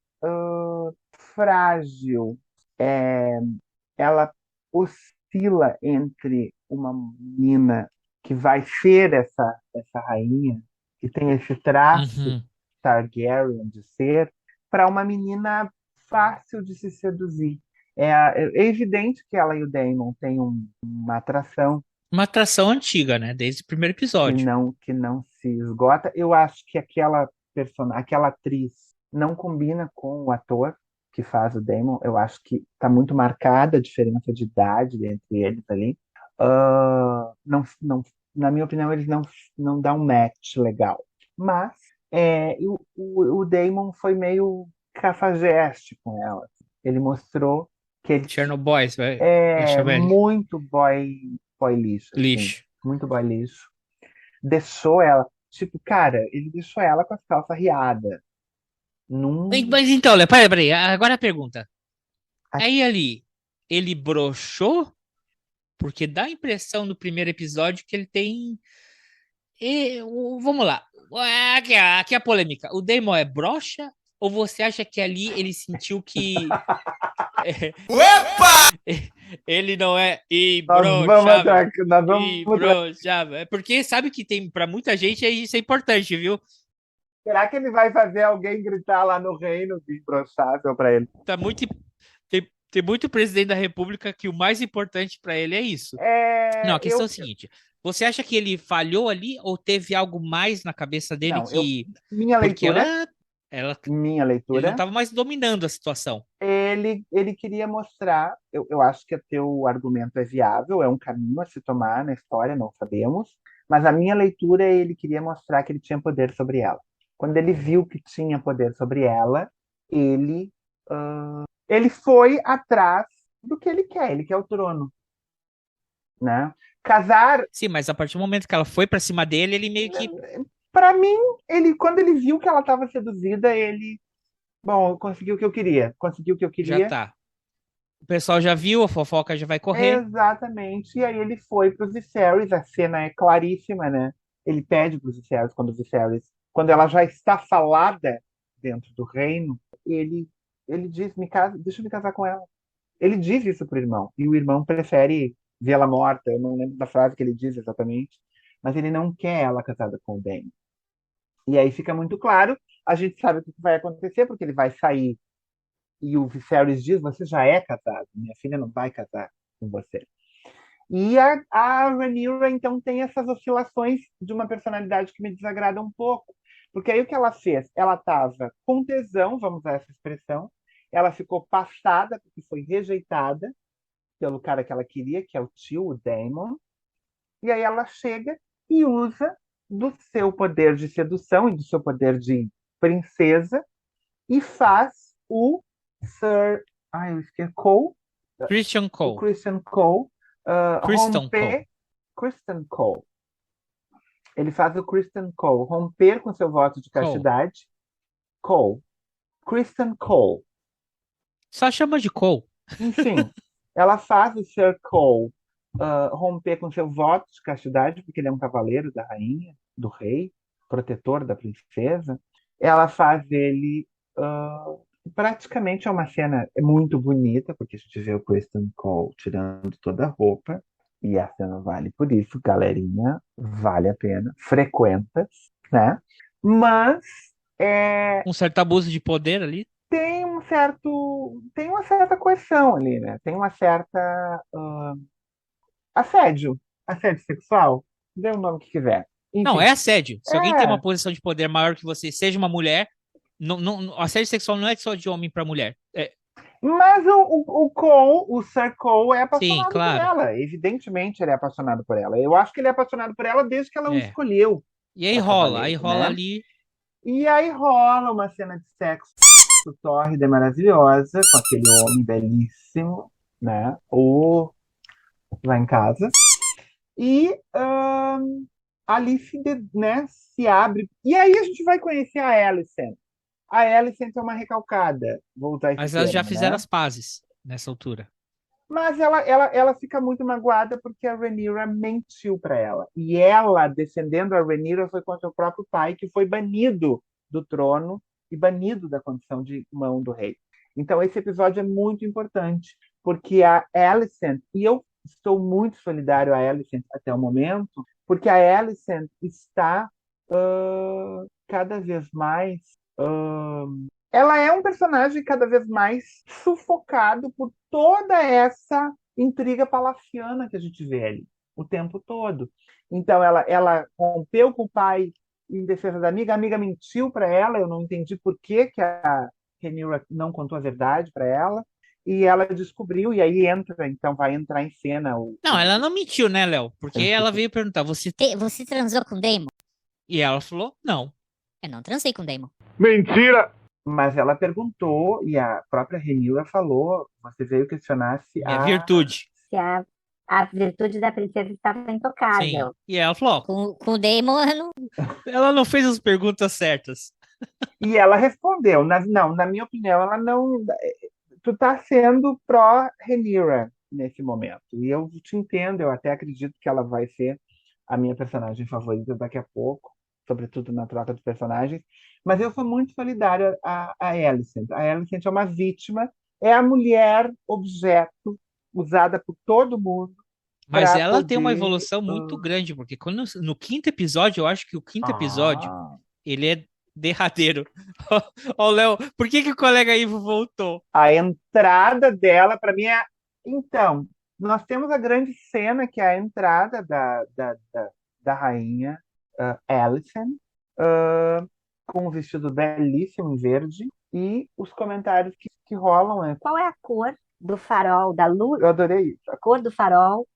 frágil. Ela oscila entre uma menina que vai ser essa rainha, que tem esse traço Targaryen de ser, para uma menina fácil de se seduzir. É evidente que ela e o Daemon têm uma atração. Uma atração antiga, né? Desde o primeiro episódio. Que não se esgota. Eu acho que aquela atriz não combina com o ator que faz o Daemon. Eu acho que está muito marcada a diferença de idade entre eles ali. Na minha opinião, eles não dão um match legal. Mas o Daemon foi meio cafajeste com ela. Ele mostrou que ele Chernobyl, vai. Muito boy lixo. Lixo. Assim, muito boy lixo. Deixou ela... Tipo, cara, ele deixou ela com as calças riadas. Mas então, Léo, peraí. Agora a pergunta. Aí ali, ele broxou? Porque dá a impressão no primeiro episódio que ele tem... Vamos lá. Aqui a polêmica. O Daemon é broxa? Ou você acha que ali ele sentiu que... ele não é broxava. É porque sabe que tem, pra muita gente, isso é importante, viu? Será que ele vai fazer alguém gritar lá no reino de imbrochável pra ele? Tem muito presidente da república que o mais importante pra ele é isso. Não, a questão é a seguinte. Você acha que ele falhou ali ou teve algo mais na cabeça dele minha leitura... Minha leitura. Ele não estava mais dominando a situação. Ele queria mostrar. Eu acho que o teu argumento é viável, é um caminho a se tomar na história, não sabemos. Mas a minha leitura é ele queria mostrar que ele tinha poder sobre ela. Quando ele viu que tinha poder sobre ela, ele foi atrás do que ele quer. Ele quer o trono, né? Casar. Sim, mas a partir do momento que ela foi pra cima dele, ele meio que... Pra mim, quando ele viu que ela estava seduzida, conseguiu o que eu queria. Já tá. O pessoal já viu, a fofoca já vai correr. Exatamente. E aí ele foi pros Viserys, a cena é claríssima, né? Ele pede pros Viserys, quando ela já está falada dentro do reino, ele diz, deixa eu me casar com ela. Ele diz isso pro irmão, e o irmão prefere vê-la morta. Eu não lembro da frase que ele diz exatamente, mas ele não quer ela casada com o Daemon. E aí fica muito claro, a gente sabe o que vai acontecer, porque ele vai sair e o Viserys diz, você já é casado, minha filha não vai casar com você. E a Rhaenyra, então, tem essas oscilações de uma personalidade que me desagrada um pouco. Porque aí o que ela fez? Ela estava com tesão, vamos usar essa expressão, ela ficou passada porque foi rejeitada, pelo cara que ela queria, que é o tio, o Daemon. E aí ela chega e usa do seu poder de sedução e do seu poder de princesa e faz o Sir... Ai, eu esqueci. Cole? Christian O Cole. Christian Cole Kristen romper... Cole. Kristen Cole. Ele faz o Kristen Cole romper com seu voto de Cole. castidade. Cole. Kristen Cole. Só chama de Cole. Enfim, ela faz o Sir Cole romper com seu voto de castidade, porque ele é um cavaleiro da rainha, do rei, protetor da princesa. Ela faz ele. Praticamente é uma cena muito bonita, porque a gente vê o Kristen Cole tirando toda a roupa. E a cena vale por isso, galerinha, vale a pena, frequenta, né? Mas Um certo abuso de poder ali. tem uma certa coerção ali, né? Tem uma certa assédio sexual, dê o nome que quiser. Enfim, Não, é assédio. Se alguém tem uma é. posição de poder maior que você, seja uma mulher, assédio sexual não é só de homem para mulher. Mas o Cole, o Sir Cole, é Sim, apaixonado claro. por ela. Evidentemente ele é apaixonado por ela. Eu acho que ele é apaixonado por ela desde que ela o É. escolheu. E aí pra rola cavaleiro, né? ali. E aí rola uma cena de sexo tórrida e maravilhosa com aquele homem belíssimo, né? Lá em casa. E ali se abre. E aí a gente vai conhecer a Alicent. A Alicent é uma recalcada, vou usar esse Mas elas já termo, fizeram né? as pazes nessa altura. Mas ela fica muito magoada porque a Rhaenyra mentiu para ela. E ela, defendendo a Rhaenyra, foi contra o próprio pai, que foi banido do trono e banido da condição de mão do rei. Então esse episódio é muito importante, porque a Alicent, e eu estou muito solidário a Alicent até o momento, porque a Alicent está cada vez mais... ela é um personagem cada vez mais sufocado por toda essa intriga palaciana que a gente vê ali o tempo todo. Então ela rompeu com o pai em defesa da amiga, a amiga mentiu para ela, eu não entendi por que a Rhaenyra não contou a verdade para ela, e ela descobriu, e aí vai entrar em cena Não, ela não mentiu, né, Léo? Porque ela veio perguntar, você Transou com o Daemon? E ela falou, não. Eu não transei com o Daemon. Mentira! Mas ela perguntou, e a própria Rhaenyra falou, você veio questionar se É virtude. Se a virtude da princesa estava intocável. Sim. E ela falou, Com o Daemon, eu não... ela não fez as perguntas certas. E ela respondeu, na minha opinião, ela não... Tu tá sendo pró-Rhaenyra nesse momento. E eu te entendo, eu até acredito que ela vai ser a minha personagem favorita daqui a pouco, sobretudo na troca de personagens. Mas eu sou muito solidária a Alicent. A Alicent é uma vítima, é a mulher objeto usada por todo mundo. Mas ela tem uma evolução muito grande, porque quando no quinto episódio, eu acho que o quinto episódio, ele é derradeiro. Ó, Léo, por que o colega Ivo voltou? A entrada dela, para mim, é... Então, nós temos a grande cena, que é a entrada da rainha Alicent, com um vestido belíssimo em verde, e os comentários que rolam é... Qual é a cor do farol, da luz? Eu adorei isso. A cor do farol,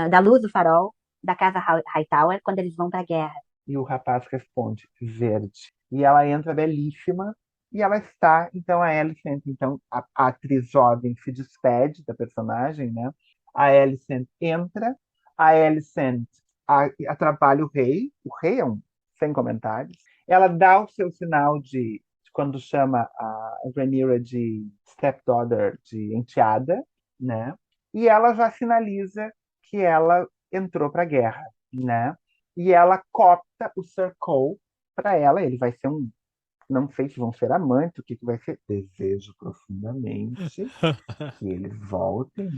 da luz do farol da casa Hightower quando eles vão para a guerra. E o rapaz responde, verde. E ela entra belíssima, e ela está, então, a Alicent, então, a atriz jovem se despede da personagem, né? A Alicent entra, a Alicent atrapalha o rei é um sem comentários. Ela dá o seu sinal de quando chama a Rhaenyra de stepdaughter, de enteada, né? E ela já sinaliza que ela entrou para a guerra, né? E ela copta o Sir Cole para ela. Ele vai ser não sei se vão ser amantes, o que vai ser. Desejo profundamente que eles voltem,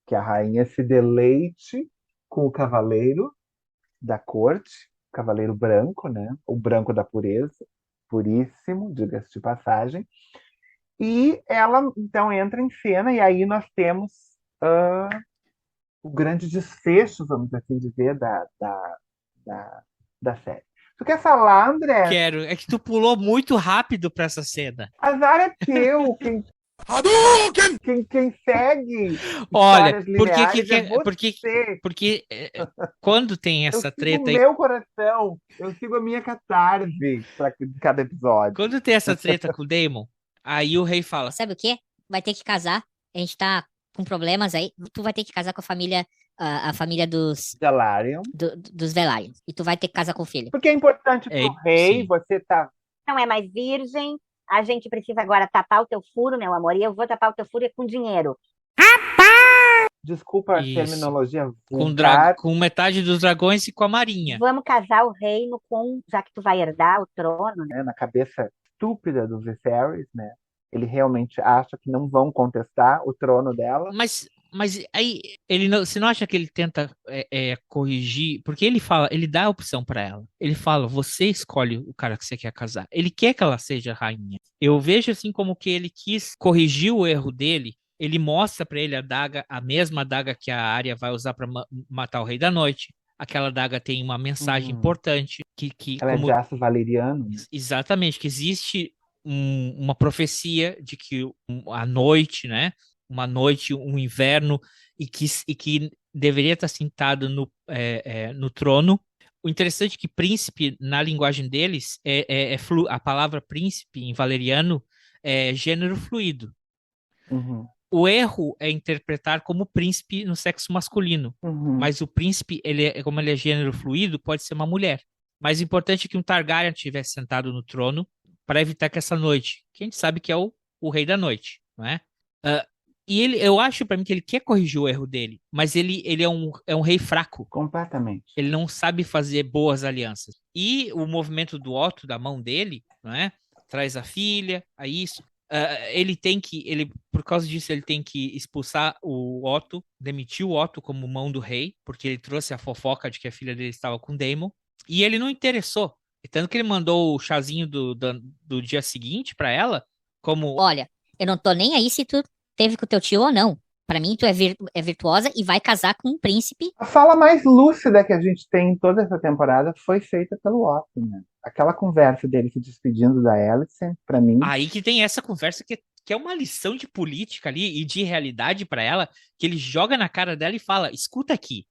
que a rainha se deleite com o cavaleiro da corte, cavaleiro branco, né? O branco da pureza, puríssimo, diga-se de passagem. E ela, então, entra em cena, e aí nós temos o grande desfecho, vamos assim dizer, da série. Tu quer falar, André? Quero. É que tu pulou muito rápido pra essa cena. Azar é teu. Hadouken! Quem segue Olha, histórias por que lineares que é é, porque quando tem Eu essa sigo o treta aí, meu coração, eu sigo a minha catarse para cada episódio. quando tem essa treta com o Daemon, aí o rei fala: Sabe o quê? Vai ter que casar. A gente tá com problemas aí. Tu vai ter que casar com a família Velaryon. dos Velaryon. E tu vai ter que casar com o filho. Porque é importante pro rei, sim. você tá. Não é mais virgem. A gente precisa agora tapar o teu furo, meu amor. E eu vou tapar o teu furo com dinheiro. Desculpa a Isso. terminologia Com, vulgar. com metade dos dragões e com a marinha. Vamos casar o reino com, já que tu vai herdar o trono, né? Né, na cabeça estúpida do Viserys, né? Ele realmente acha que não vão contestar o trono dela. Mas aí ele não, você não acha que ele tenta corrigir? Porque ele fala, ele dá a opção pra ela. Ele fala, você escolhe o cara que você quer casar. Ele quer que ela seja rainha. Eu vejo assim como que ele quis corrigir o erro dele. Ele mostra pra ele a daga, a mesma adaga que a Arya vai usar pra matar o Rei da Noite. Aquela adaga tem uma mensagem importante que Ela como é de aço valeriano. Né? exatamente, que existe uma profecia de que a noite, né? Uma noite, um inverno, e que deveria estar sentado no trono. O interessante é que príncipe, na linguagem deles, a palavra príncipe em valeriano é gênero fluido. Uhum. O erro é interpretar como príncipe no sexo masculino, mas o príncipe, como ele é gênero fluido, pode ser uma mulher. Mas o importante é que um Targaryen estivesse sentado no trono para evitar que essa noite, que a gente sabe que é o Rei da Noite, não é? E eu acho para mim que ele quer corrigir o erro dele, mas ele é um rei fraco. Completamente. Ele não sabe fazer boas alianças. E o movimento do Otto, da mão dele, não é? Traz a filha, a isso. Por causa disso, ele tem que expulsar o Otto, demitir o Otto como mão do rei, porque ele trouxe a fofoca de que a filha dele estava com Daemon. E ele não interessou. Tanto que ele mandou o chazinho do dia seguinte para ela, como... Olha, eu não tô nem aí se tu teve com o teu tio ou não. Pra mim, tu é virtuosa e vai casar com um príncipe. A fala mais lúcida que a gente tem em toda essa temporada foi feita pelo Otto, né? Aquela conversa dele se despedindo da Alicent, pra mim... Aí que tem essa conversa que é uma lição de política ali e de realidade pra ela, que ele joga na cara dela e fala, escuta aqui.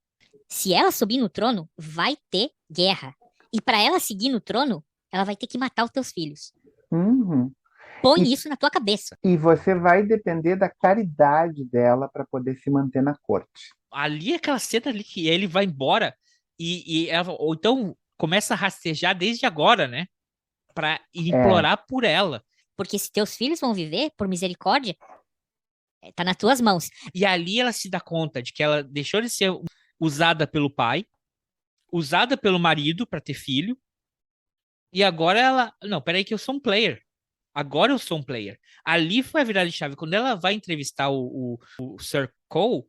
Se ela subir no trono, vai ter guerra. E pra ela seguir no trono, ela vai ter que matar os teus filhos. Põe isso na tua cabeça. E você vai depender da caridade dela para poder se manter na corte. Ali, aquela cena ali que ele vai embora e ela, ou então começa a rastejar desde agora, né? Pra implorar por ela. Porque se teus filhos vão viver, por misericórdia, tá nas tuas mãos. E ali ela se dá conta de que ela deixou de ser usada pelo pai, usada pelo marido para ter filho, e agora ela... Não, peraí que eu sou um player. Agora eu sou um player. Ali foi a virada de chave. Quando ela vai entrevistar o Sir Cole,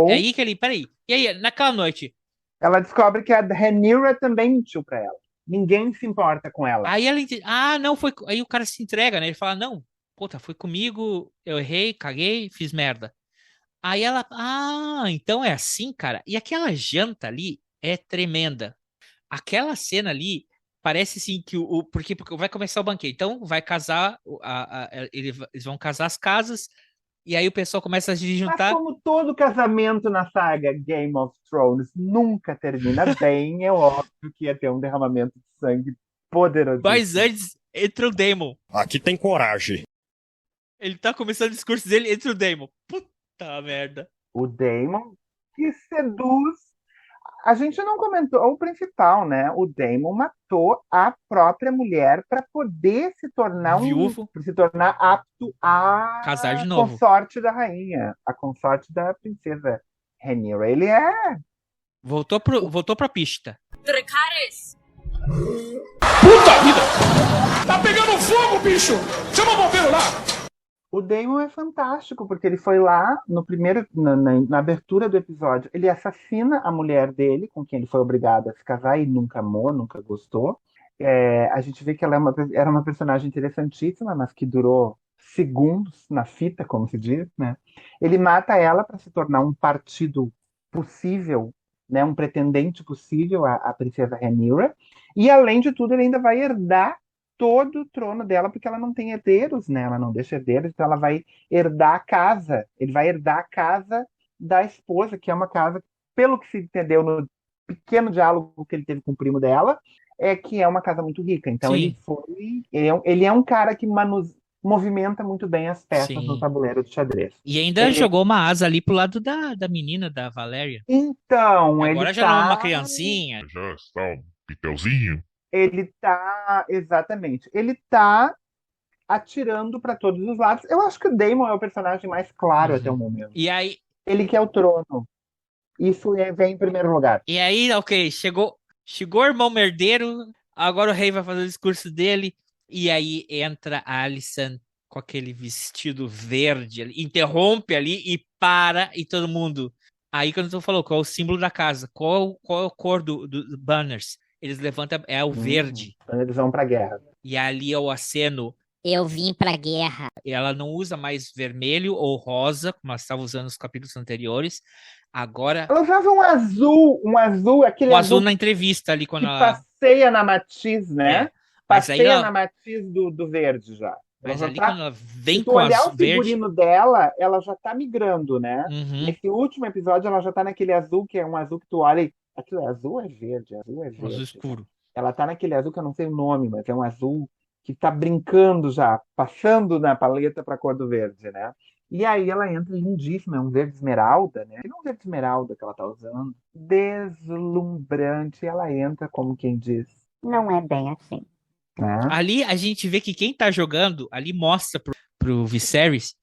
é aí que ele... Peraí. E aí, naquela noite... Ela descobre que a Rhaenyra também mentiu pra ela. Ninguém se importa com ela. Aí ela entende... Ah, não, foi... Aí o cara se entrega, né? Ele fala, não, puta, foi comigo, eu errei, caguei, fiz merda. Aí ela... Ah, então é assim, cara. E aquela janta ali é tremenda. Aquela cena ali... Parece assim que porque vai começar o banquete. Então vai casar, eles vão casar as casas, e aí o pessoal começa a se juntar. Mas como todo casamento na saga Game of Thrones nunca termina bem, é óbvio que ia ter um derramamento de sangue poderoso. Mas antes entra o Daemon. Aqui tem coragem. Ele tá começando o discurso dele, entra o Daemon. Puta merda. O Daemon que seduz. A gente não comentou o principal, né? O Daemon matou a própria mulher para poder se tornar viúvo, se tornar apto a casar de novo. Consorte da rainha, a consorte da princesa Rhaenyra. Ele voltou pra pista. Dracarys! Puta vida! Tá pegando fogo, bicho! Chama o bombeiro lá! O Daemon é fantástico, porque ele foi lá no primeiro, na abertura do episódio, ele assassina a mulher dele, com quem ele foi obrigado a se casar e nunca amou, nunca gostou. A gente vê que ela era uma personagem interessantíssima, mas que durou segundos na fita, como se diz, né? Ele mata ela para se tornar um partido possível, né? Um pretendente possível à princesa Rhaenyra. E, além de tudo, ele ainda vai herdar todo o trono dela, porque ela não tem herdeiros, né? Ela não deixa herdeiros, então ela vai herdar a casa. Ele vai herdar a casa da esposa, que é uma casa, pelo que se entendeu no pequeno diálogo que ele teve com o primo dela, é que é uma casa muito rica. Então Sim. ele é um cara que movimenta muito bem as peças no Sim. tabuleiro de xadrez. E ainda jogou uma asa ali pro lado da menina, da Valéria. Então, Agora ele já não é uma tá. criancinha. Já está um pitelzinho. Ele tá. Exatamente. Ele tá atirando para todos os lados. Eu acho que o Daemon é o personagem mais claro até o momento. E aí, Ele quer o trono. Isso vem em primeiro lugar. ok, chegou o irmão merdeiro, agora o rei vai fazer o discurso dele, e aí entra a Alicent com aquele vestido verde, ali, interrompe ali e para, e todo mundo. Aí quando tu falou qual é o símbolo da casa, qual é a cor do banners? Eles levantam, é o verde. Então eles vão pra guerra. E ali é o aceno. Eu vim pra guerra. Ela não usa mais vermelho ou rosa, como ela estava usando nos capítulos anteriores. Agora. Ela usava um azul, aquele o azul na entrevista ali, quando que ela. passeia na matiz, né? Mas aí passeia ela... na matiz do verde já. Mas ela ali tá... quando ela vem Se tu com olhar azul o verde... figurino dela, ela já tá migrando, né? Uhum. Nesse último episódio, ela já tá naquele azul, que é um azul que tu olha e... Aquilo é azul ou é verde? Azul é verde. Azul escuro. Ela tá naquele azul que eu não sei o nome, mas é um azul que tá brincando já, passando na paleta pra cor do verde, né? E aí ela entra lindíssima, é um verde esmeralda, né? Não é um verde esmeralda que ela tá usando. Deslumbrante. Ela entra como quem diz. Não é bem assim. Ali a gente vê que quem tá jogando, ali mostra pro Viserys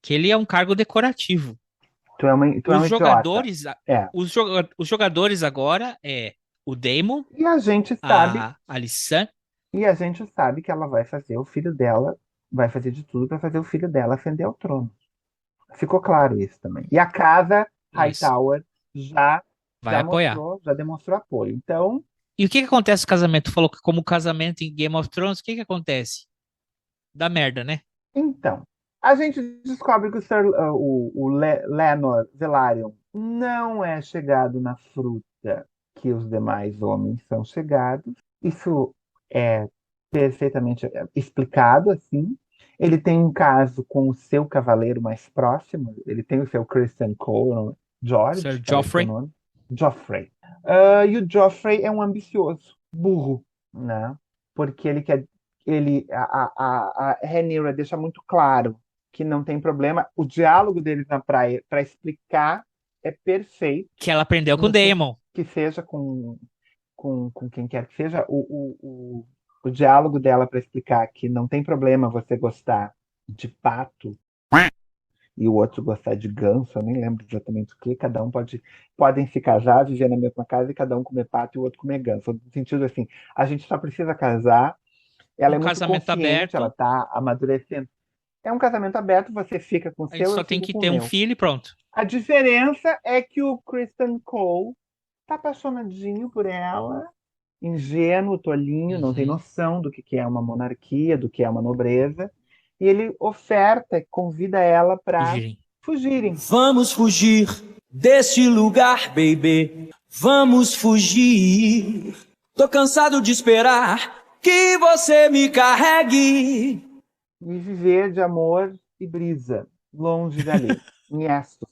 que ele é um cargo decorativo. Os jogadores agora é o Daemon, e a gente sabe, a Alicent, e a gente sabe que ela vai fazer o filho dela, vai fazer de tudo para fazer o filho dela ascender ao trono. Ficou claro isso também. E a casa Hightower já apoiar. Já demonstrou apoio. Então. E o que acontece no casamento? Tu falou que como casamento em Game of Thrones, o que acontece? Dá merda, né? Então, a gente descobre que o Lenor Velaryon não é chegado na fruta que os demais homens são chegados. Isso é perfeitamente explicado, assim. Ele tem um caso com o seu cavaleiro mais próximo. Ele tem o seu Criston Cole, George. Sir Joffrey. Joffrey. E o Joffrey é um ambicioso, burro, né? Porque ele quer... a Rhaenyra deixa muito claro que não tem problema. O diálogo deles na praia para explicar é perfeito. Que ela aprendeu com o Daemon. Que seja com quem quer que seja. O diálogo dela para explicar que não tem problema você gostar de pato e o outro gostar de ganso, eu nem lembro exatamente o que. Cada um podem se casar, viver na mesma casa e cada um comer pato e o outro comer ganso. No sentido assim, a gente só precisa casar. Ela é muito casamento consciente, aberto. Ela tá amadurecendo. É um casamento aberto, você fica com o seu, só tem que ter um filho e pronto. A diferença é que o Criston Cole tá apaixonadinho por ela, ingênuo, tolinho, não tem noção do que é uma monarquia, do que é uma nobreza, e ele oferta, convida ela para fugirem. Vamos fugir deste lugar, baby. Vamos fugir. Tô cansado de esperar que você me carregue. E viver de amor e brisa, longe dali, em Essos.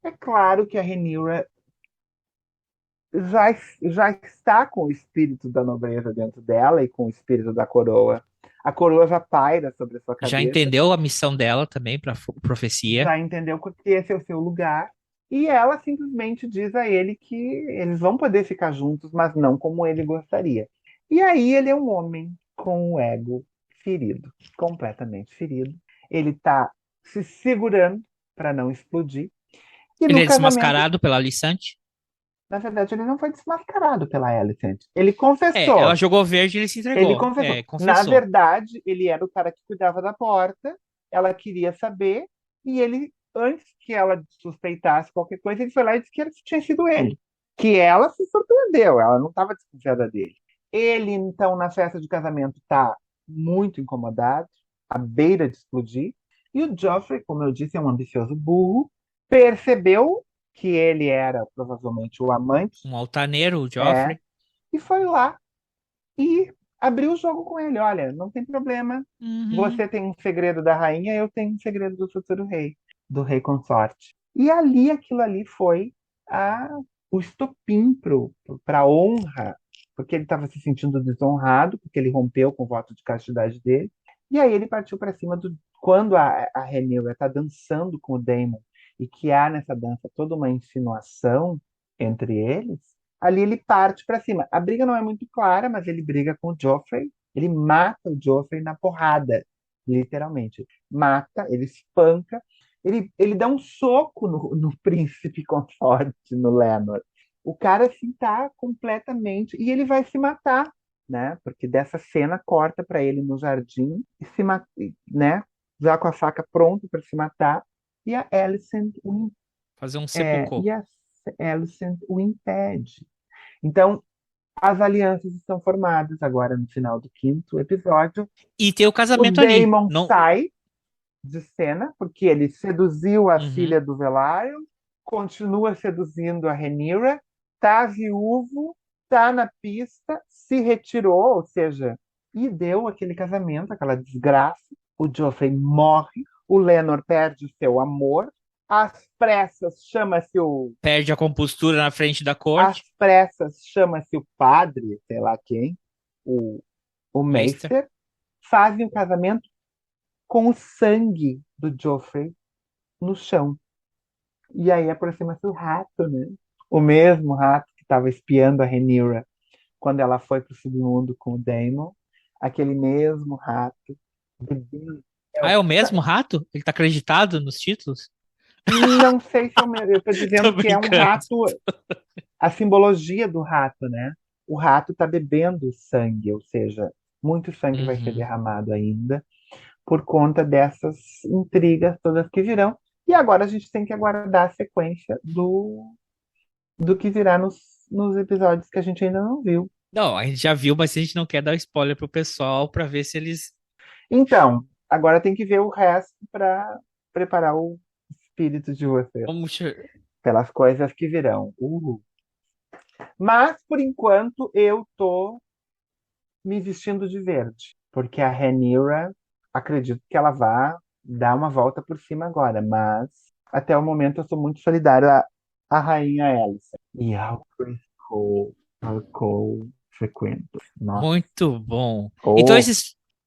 É claro que a Rhaenyra já está com o espírito da nobreza dentro dela e com o espírito da coroa. A coroa já paira sobre a sua cabeça. Já entendeu a missão dela também para profecia. Já entendeu que esse é o seu lugar. E ela simplesmente diz a ele que eles vão poder ficar juntos, mas não como ele gostaria. E aí ele é um homem com o ego ferido, completamente ferido. Ele está se segurando para não explodir. E ele é desmascarado pela Alicent? Na verdade, ele não foi desmascarado pela Alicent. Ele confessou. Ela jogou verde e ele se entregou. Ele confessou. Na verdade, ele era o cara que cuidava da porta. Ela queria saber. E ele, antes que ela suspeitasse qualquer coisa, ele foi lá e disse que tinha sido ele. Que ela se surpreendeu. Ela não estava desconfiada dele. Ele, então, na festa de casamento, está muito incomodado, à beira de explodir. E o Joffrey, como eu disse, é um ambicioso burro. Percebeu que ele era provavelmente o amante. Um altaneiro, o Joffrey. E foi lá e Abriu o jogo com ele, olha, não tem problema. Você tem um segredo da rainha, eu tenho um segredo do futuro rei, do rei consorte. E ali, aquilo ali foi o estopim para a honra, porque ele estava se sentindo desonrado, porque ele rompeu com o voto de castidade dele. E aí ele partiu para cima quando a Rhaenyra está dançando com o Daemon e que há nessa dança toda uma insinuação entre eles, ali ele parte para cima. A briga não é muito clara, mas ele briga com o Joffrey, ele mata o Joffrey na porrada, literalmente. Mata, ele espanca, ele dá um soco no príncipe consorte, no Lenor. O cara assim tá completamente. E ele vai se matar, né? Porque dessa cena corta para ele no jardim e se mata, né? Já com a faca pronta para se matar. E a Alicent fazer um sepulcro. E a Alicent o impede. Então, as alianças estão formadas agora no final do 5º episódio. E tem o casamento ali. O Daemon sai de cena, porque ele seduziu a filha do Velaryon, continua seduzindo a Rhaenyra, tá viúvo, tá na pista, se retirou, ou seja, e deu aquele casamento, aquela desgraça. O Joffrey morre, o Lenor perde o seu amor, às pressas chama-se o... Perde a compostura na frente da corte. Às pressas chama-se o padre, sei lá quem, o Maester, fazem o casamento com o sangue do Joffrey no chão. E aí aproxima-se o rato, né? O mesmo rato que estava espiando a Rhaenyra quando ela foi para o submundo com o Daemon. Aquele mesmo rato. É o mesmo rato? Ele está acreditado nos títulos? Não sei se é o mesmo. Eu estou dizendo que é um rato. A simbologia do rato, né? O rato está bebendo sangue, ou seja, muito sangue vai ser derramado ainda por conta dessas intrigas todas que virão. E agora a gente tem que aguardar a sequência do que virá nos episódios que a gente ainda não viu. Não, a gente já viu, mas a gente não quer dar spoiler pro pessoal para ver se eles... Então, agora tem que ver o resto para preparar o espírito de vocês. Pelas coisas que virão. Mas, por enquanto, eu tô me vestindo de verde. Porque a Rhaenyra, acredito que ela vá dar uma volta por cima agora. Mas, até o momento, eu sou muito solidária à rainha Alicent. E ao Chris Cole frequento. Muito bom. Então,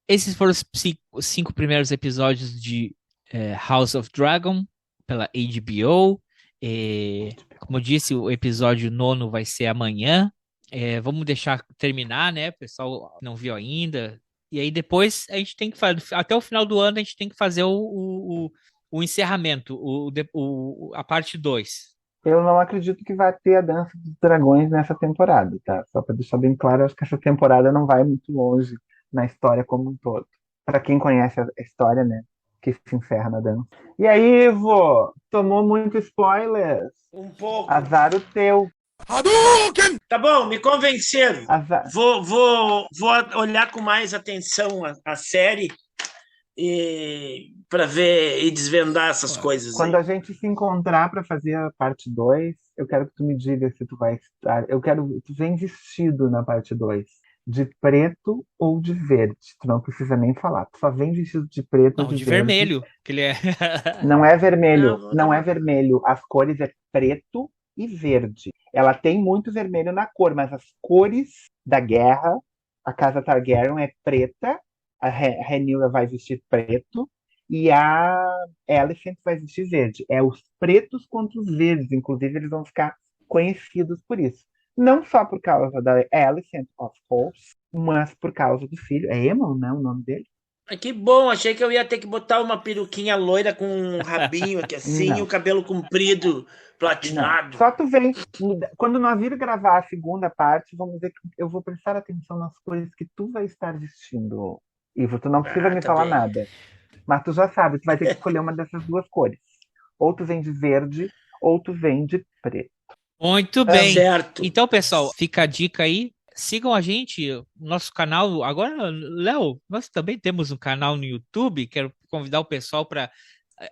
esses foram os 5 primeiros episódios de House of Dragon pela HBO. Como eu disse, o episódio 9 vai ser amanhã. Vamos deixar terminar, né? O pessoal não viu ainda. E aí depois a gente tem que fazer, até o final do ano a gente tem que fazer o encerramento, a parte 2. Eu não acredito que vai ter a Dança dos Dragões nessa temporada, tá? Só para deixar bem claro, eu acho que essa temporada não vai muito longe na história como um todo. Para quem conhece a história, né? Que se encerra na dança. E aí, Ivo? Tomou muito spoiler? Um pouco. Azar o teu. Tá bom, me convenceram. Vou olhar com mais atenção a série para ver e desvendar essas coisas. Quando a gente se encontrar para fazer a parte 2, eu quero que tu me diga se tu vai estar. Eu quero que tu venha vestido na parte 2. De preto ou de verde. Tu não precisa nem falar. Tu só vem vestido de preto ou de verde. Vermelho. Que ele é... Não é vermelho. Não é vermelho. As cores é preto e verde. Ela tem muito vermelho na cor, mas as cores da guerra, a casa Targaryen é preta, a Rhaenyra vai vestir preto e a Alicent vai vestir verde. É os pretos contra os verdes. Inclusive, eles vão ficar conhecidos por isso. Não só por causa da Alicent, of course, mas por causa do filho. É Aemon, né? O nome dele? Que bom, achei que eu ia ter que botar uma peruquinha loira com um rabinho aqui assim e o cabelo comprido, platinado. Não. Só tu vem. Quando nós vir gravar a segunda parte, vamos ver que eu vou prestar atenção nas cores que tu vai estar vestindo, Ivo. Tu não precisa me falar nada. Mas tu já sabe, tu vai ter que escolher uma dessas duas cores. Ou tu vem de verde, ou tu vem de preto. Muito bem. Certo. Então, pessoal, fica a dica aí. Sigam a gente, nosso canal. Agora, Léo, nós também temos um canal no YouTube. Quero convidar o pessoal para...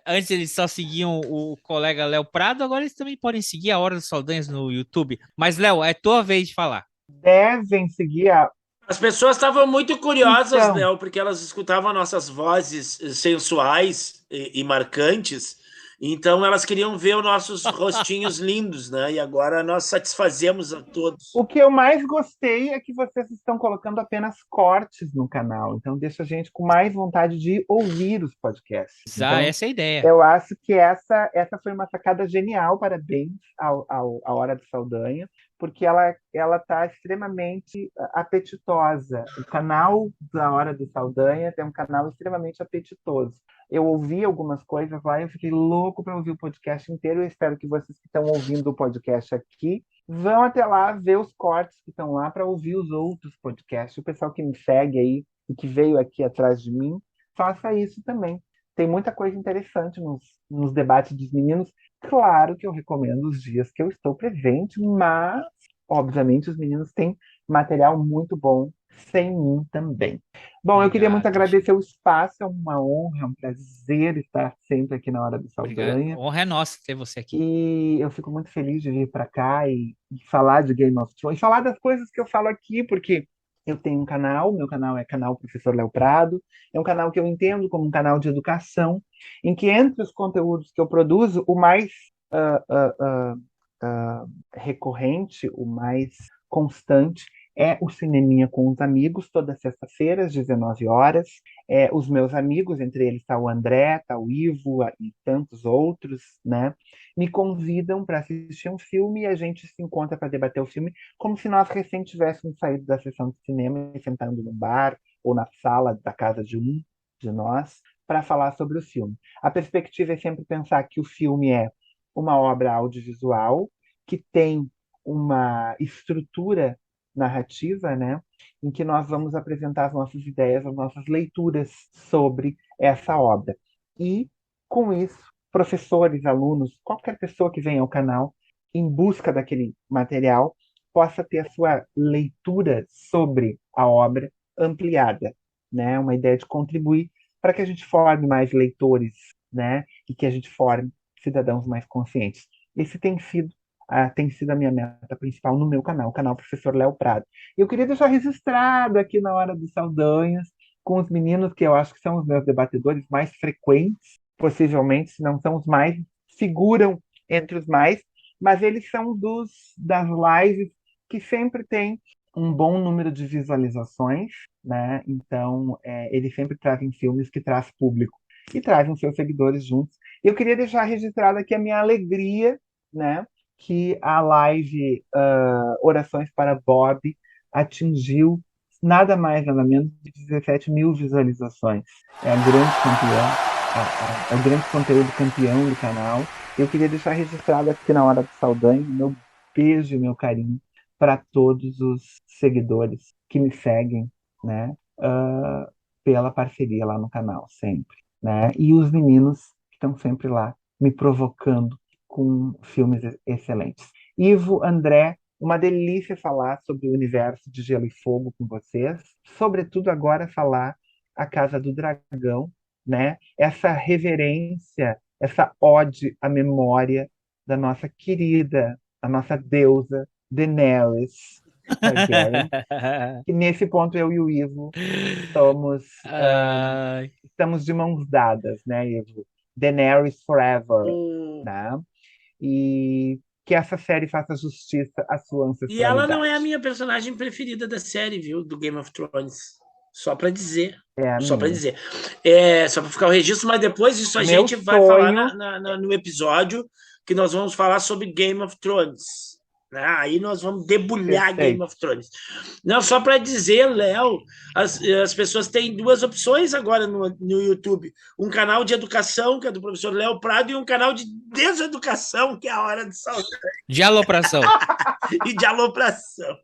Antes eles só seguiam o colega Léo Prado, agora eles também podem seguir a Hora dos Saldanhas no YouTube. Mas, Léo, é tua vez de falar. Devem seguir a As pessoas estavam muito curiosas, Então. Léo, porque elas escutavam nossas vozes sensuais e marcantes, então elas queriam ver os nossos rostinhos lindos, né? E agora nós satisfazemos a todos. O que eu mais gostei é que vocês estão colocando apenas cortes no canal, então deixa a gente com mais vontade de ouvir os podcasts. Então, Essa é a ideia. eu acho que essa foi uma sacada genial, parabéns à Hora do Saldanha, porque ela está extremamente apetitosa. O canal da Hora do Saldanha é um canal extremamente apetitoso. Eu ouvi algumas coisas lá e eu fiquei louco para ouvir o podcast inteiro. Eu espero que vocês que estão ouvindo o podcast aqui vão até lá ver os cortes que estão lá para ouvir os outros podcasts. O pessoal que me segue aí e que veio aqui atrás de mim, faça isso também. Tem muita coisa interessante nos debates dos meninos. Claro que eu recomendo os dias que eu estou presente, mas, obviamente, os meninos têm material muito bom sem mim também. Bom, eu queria muito agradecer o espaço, é uma honra, é um prazer estar sempre aqui na Hora do Saldanha. A honra é nossa ter você aqui. E eu fico muito feliz de vir para cá e falar de Game of Thrones, falar das coisas que eu falo aqui, porque eu tenho um canal, meu canal é canal Professor Léo Prado, é um canal que eu entendo como um canal de educação, em que entre os conteúdos que eu produzo, o mais recorrente, o mais constante, é o Cineminha com os Amigos, todas as sextas-feiras, às 19 horas. Os meus amigos, entre eles está o André, está o Ivo e tantos outros, né? Me convidam para assistir um filme e a gente se encontra para debater o filme como se nós recém tivéssemos saído da sessão de cinema e sentando no bar ou na sala da casa de um de nós para falar sobre o filme. A perspectiva é sempre pensar que o filme é uma obra audiovisual que tem uma estrutura narrativa, né, em que nós vamos apresentar as nossas ideias, as nossas leituras sobre essa obra. E, com isso, professores, alunos, qualquer pessoa que venha ao canal em busca daquele material possa ter a sua leitura sobre a obra ampliada, né, uma ideia de contribuir para que a gente forme mais leitores, né, e que a gente forme cidadãos mais conscientes. Esse tem sido a minha meta principal no meu canal, o canal Professor Léo Prado. Eu queria deixar registrado aqui na Hora dos Saldanhas, com os meninos que eu acho que são os meus debatedores mais frequentes, possivelmente, se não são os mais, figuram entre os mais, mas eles são das lives que sempre têm um bom número de visualizações, né? Então, eles sempre trazem filmes que traz público e trazem seus seguidores juntos. Eu queria deixar registrado aqui a minha alegria, né, que a live Orações para Bob atingiu nada mais, nada menos de 17 mil visualizações. É a grande campeã, é o grande conteúdo campeão do canal. Eu queria deixar registrado aqui na Hora do Saldanha meu beijo e meu carinho para todos os seguidores que me seguem, né, pela parceria lá no canal, sempre, né? E os meninos que estão sempre lá me provocando com filmes excelentes. Ivo, André, uma delícia falar sobre o universo de Gelo e Fogo com vocês, sobretudo agora falar A Casa do Dragão, né? Essa reverência, essa ode à memória da nossa querida, a nossa deusa Daenerys Targaryen. E nesse ponto eu e o Ivo estamos de mãos dadas, né, Ivo? Daenerys forever, né? E que essa série faça justiça à sua ancestralidade. E ela não é a minha personagem preferida da série, viu? Do Game of Thrones. Só para dizer. Só para dizer. Só para ficar o registro, mas depois disso a gente vai falar no episódio que nós vamos falar sobre Game of Thrones. Aí nós vamos debulhar Game of Thrones. Não, só para dizer, Léo, as pessoas têm duas opções agora no YouTube. Um canal de educação, que é do professor Léo Prado, e um canal de deseducação, que é a Hora de Saldanha. De alopração. E de alopração.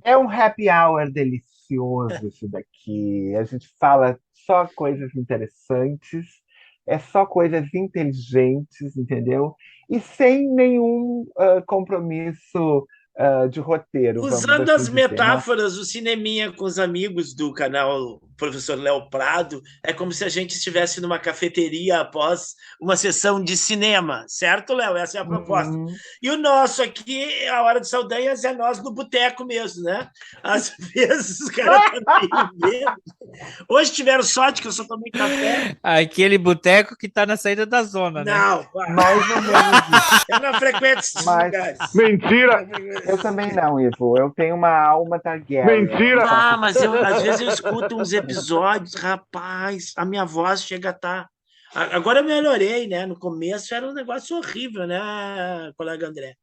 É um happy hour delicioso isso daqui. A gente fala só coisas interessantes, é só coisas inteligentes, entendeu? E sem nenhum compromisso de roteiro. Usando as metáforas, o Cineminha com os Amigos do canal professor Léo Prado, é como se a gente estivesse numa cafeteria após uma sessão de cinema, certo, Léo? Essa é a proposta. E o nosso aqui, a Hora de Saldanhas, é nós no boteco mesmo, né? Às vezes os caras estão meio vendo. Hoje tiveram sorte que eu só tomei café. Aquele boteco que tá na saída da zona, né? Não, mais ou menos. Eu não frequento esses lugares. Mentira! Eu também não, Ivo. Eu tenho uma alma Targaryen. Mentira! Ah, mas às vezes eu escuto uns episódios, rapaz, a minha voz chega a estar... Agora eu melhorei, né? No começo era um negócio horrível, né, colega André?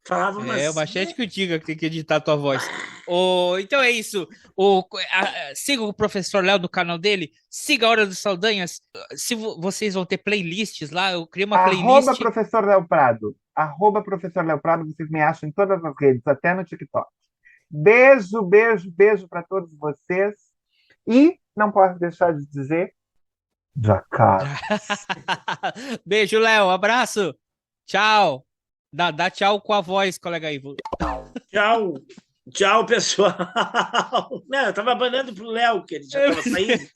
Falava umas... É o Machete que eu diga que tem que editar a tua voz. Então é isso. Siga o professor Léo no canal dele. Siga a Hora dos Saldanhas. Se vocês vão ter playlists lá, eu criei uma playlist. @professor Léo Prado. @professor Léo Prado. Vocês me acham em todas as redes, até no TikTok. Beijo, beijo, beijo para todos vocês. E não posso deixar de dizer... Jacaré. Beijo, Léo. Abraço. Tchau. Dá tchau com a voz, colega Ivo. Tchau. Tchau, pessoal. Não, eu estava abanando pro Léo, que ele já estava saindo.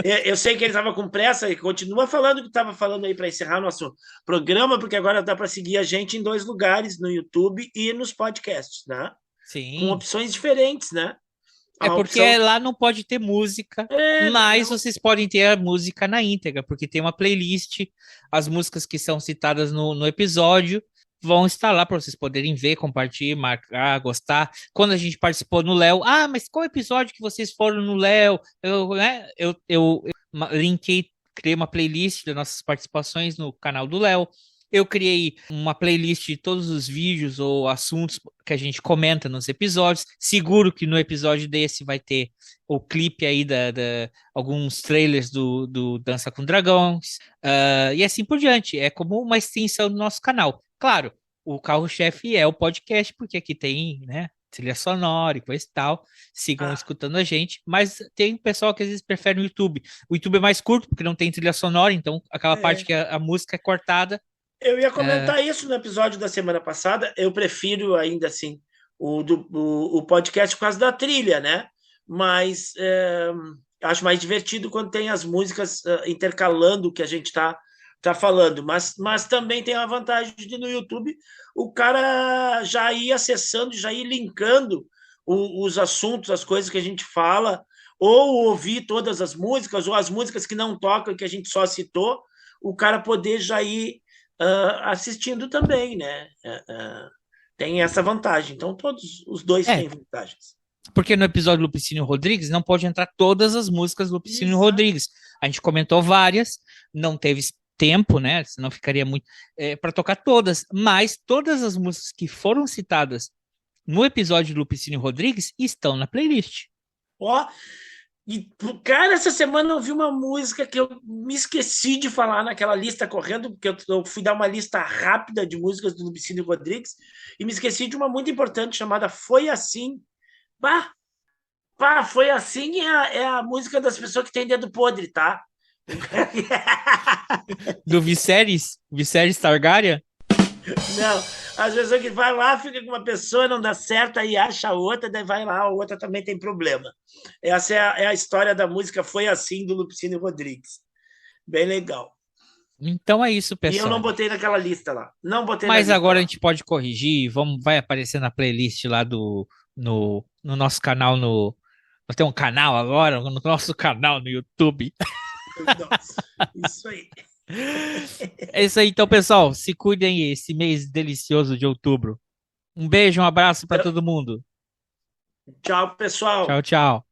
Eu sei que ele estava com pressa e continua falando o que estava falando aí para encerrar o nosso programa, porque agora dá para seguir a gente em 2 lugares, no YouTube e nos podcasts, né? Sim. Com opções diferentes, né? É porque lá não pode ter música, mas vocês podem ter a música na íntegra, porque tem uma playlist, as músicas que são citadas no episódio vão estar lá para vocês poderem ver, compartilhar, marcar, gostar. Quando a gente participou no Léo, mas qual episódio que vocês foram no Léo? Eu linkei, criei uma playlist das nossas participações no canal do Léo. Eu criei uma playlist de todos os vídeos ou assuntos que a gente comenta nos episódios. Seguro que no episódio desse vai ter o clipe aí alguns trailers do Dança com Dragões. E assim por diante. É como uma extensão do nosso canal. Claro, o carro-chefe é o podcast, porque aqui tem, né, trilha sonora e coisa e tal. Sigam escutando a gente. Mas tem pessoal que às vezes prefere o YouTube. O YouTube é mais curto, porque não tem trilha sonora. Então, aquela parte que a música é cortada. Eu ia comentar isso no episódio da semana passada. Eu prefiro ainda assim o podcast por causa da trilha, né? Mas acho mais divertido quando tem as músicas intercalando o que a gente está falando. Mas também tem a vantagem de no YouTube o cara já ir acessando, já ir linkando os assuntos, as coisas que a gente fala, ou ouvir todas as músicas, ou as músicas que não tocam, que a gente só citou, o cara poder já ir assistindo também, né? Tem essa vantagem. Então, todos os dois têm vantagens. Porque no episódio do Lupicínio Rodrigues não pode entrar todas as músicas do Lupicínio Rodrigues. A gente comentou várias, não teve tempo, né? Senão ficaria muito para tocar todas. Mas todas as músicas que foram citadas no episódio do Lupicínio Rodrigues estão na playlist. E, cara, essa semana eu vi uma música que eu me esqueci de falar naquela lista correndo, porque eu fui dar uma lista rápida de músicas do Lupicínio Rodrigues e me esqueci de uma muito importante chamada Foi Assim. Foi Assim é a música das pessoas que têm dedo podre, tá? Do Viserys Targaryen? Não, às vezes que vai lá, fica com uma pessoa, não dá certo, aí acha a outra, daí vai lá, a outra também tem problema. Essa é a história da música Foi Assim, do Lupicínio Rodrigues. Bem legal. Então é isso, pessoal. E eu não botei naquela lista lá. Mas agora a gente pode corrigir, vai aparecer na playlist lá no nosso canal, nós temos um canal agora, no nosso canal no YouTube. Nossa, isso aí. É isso aí, então, pessoal. Se cuidem esse mês delicioso de outubro. Um beijo, um abraço para todo mundo. Tchau, pessoal. Tchau, tchau.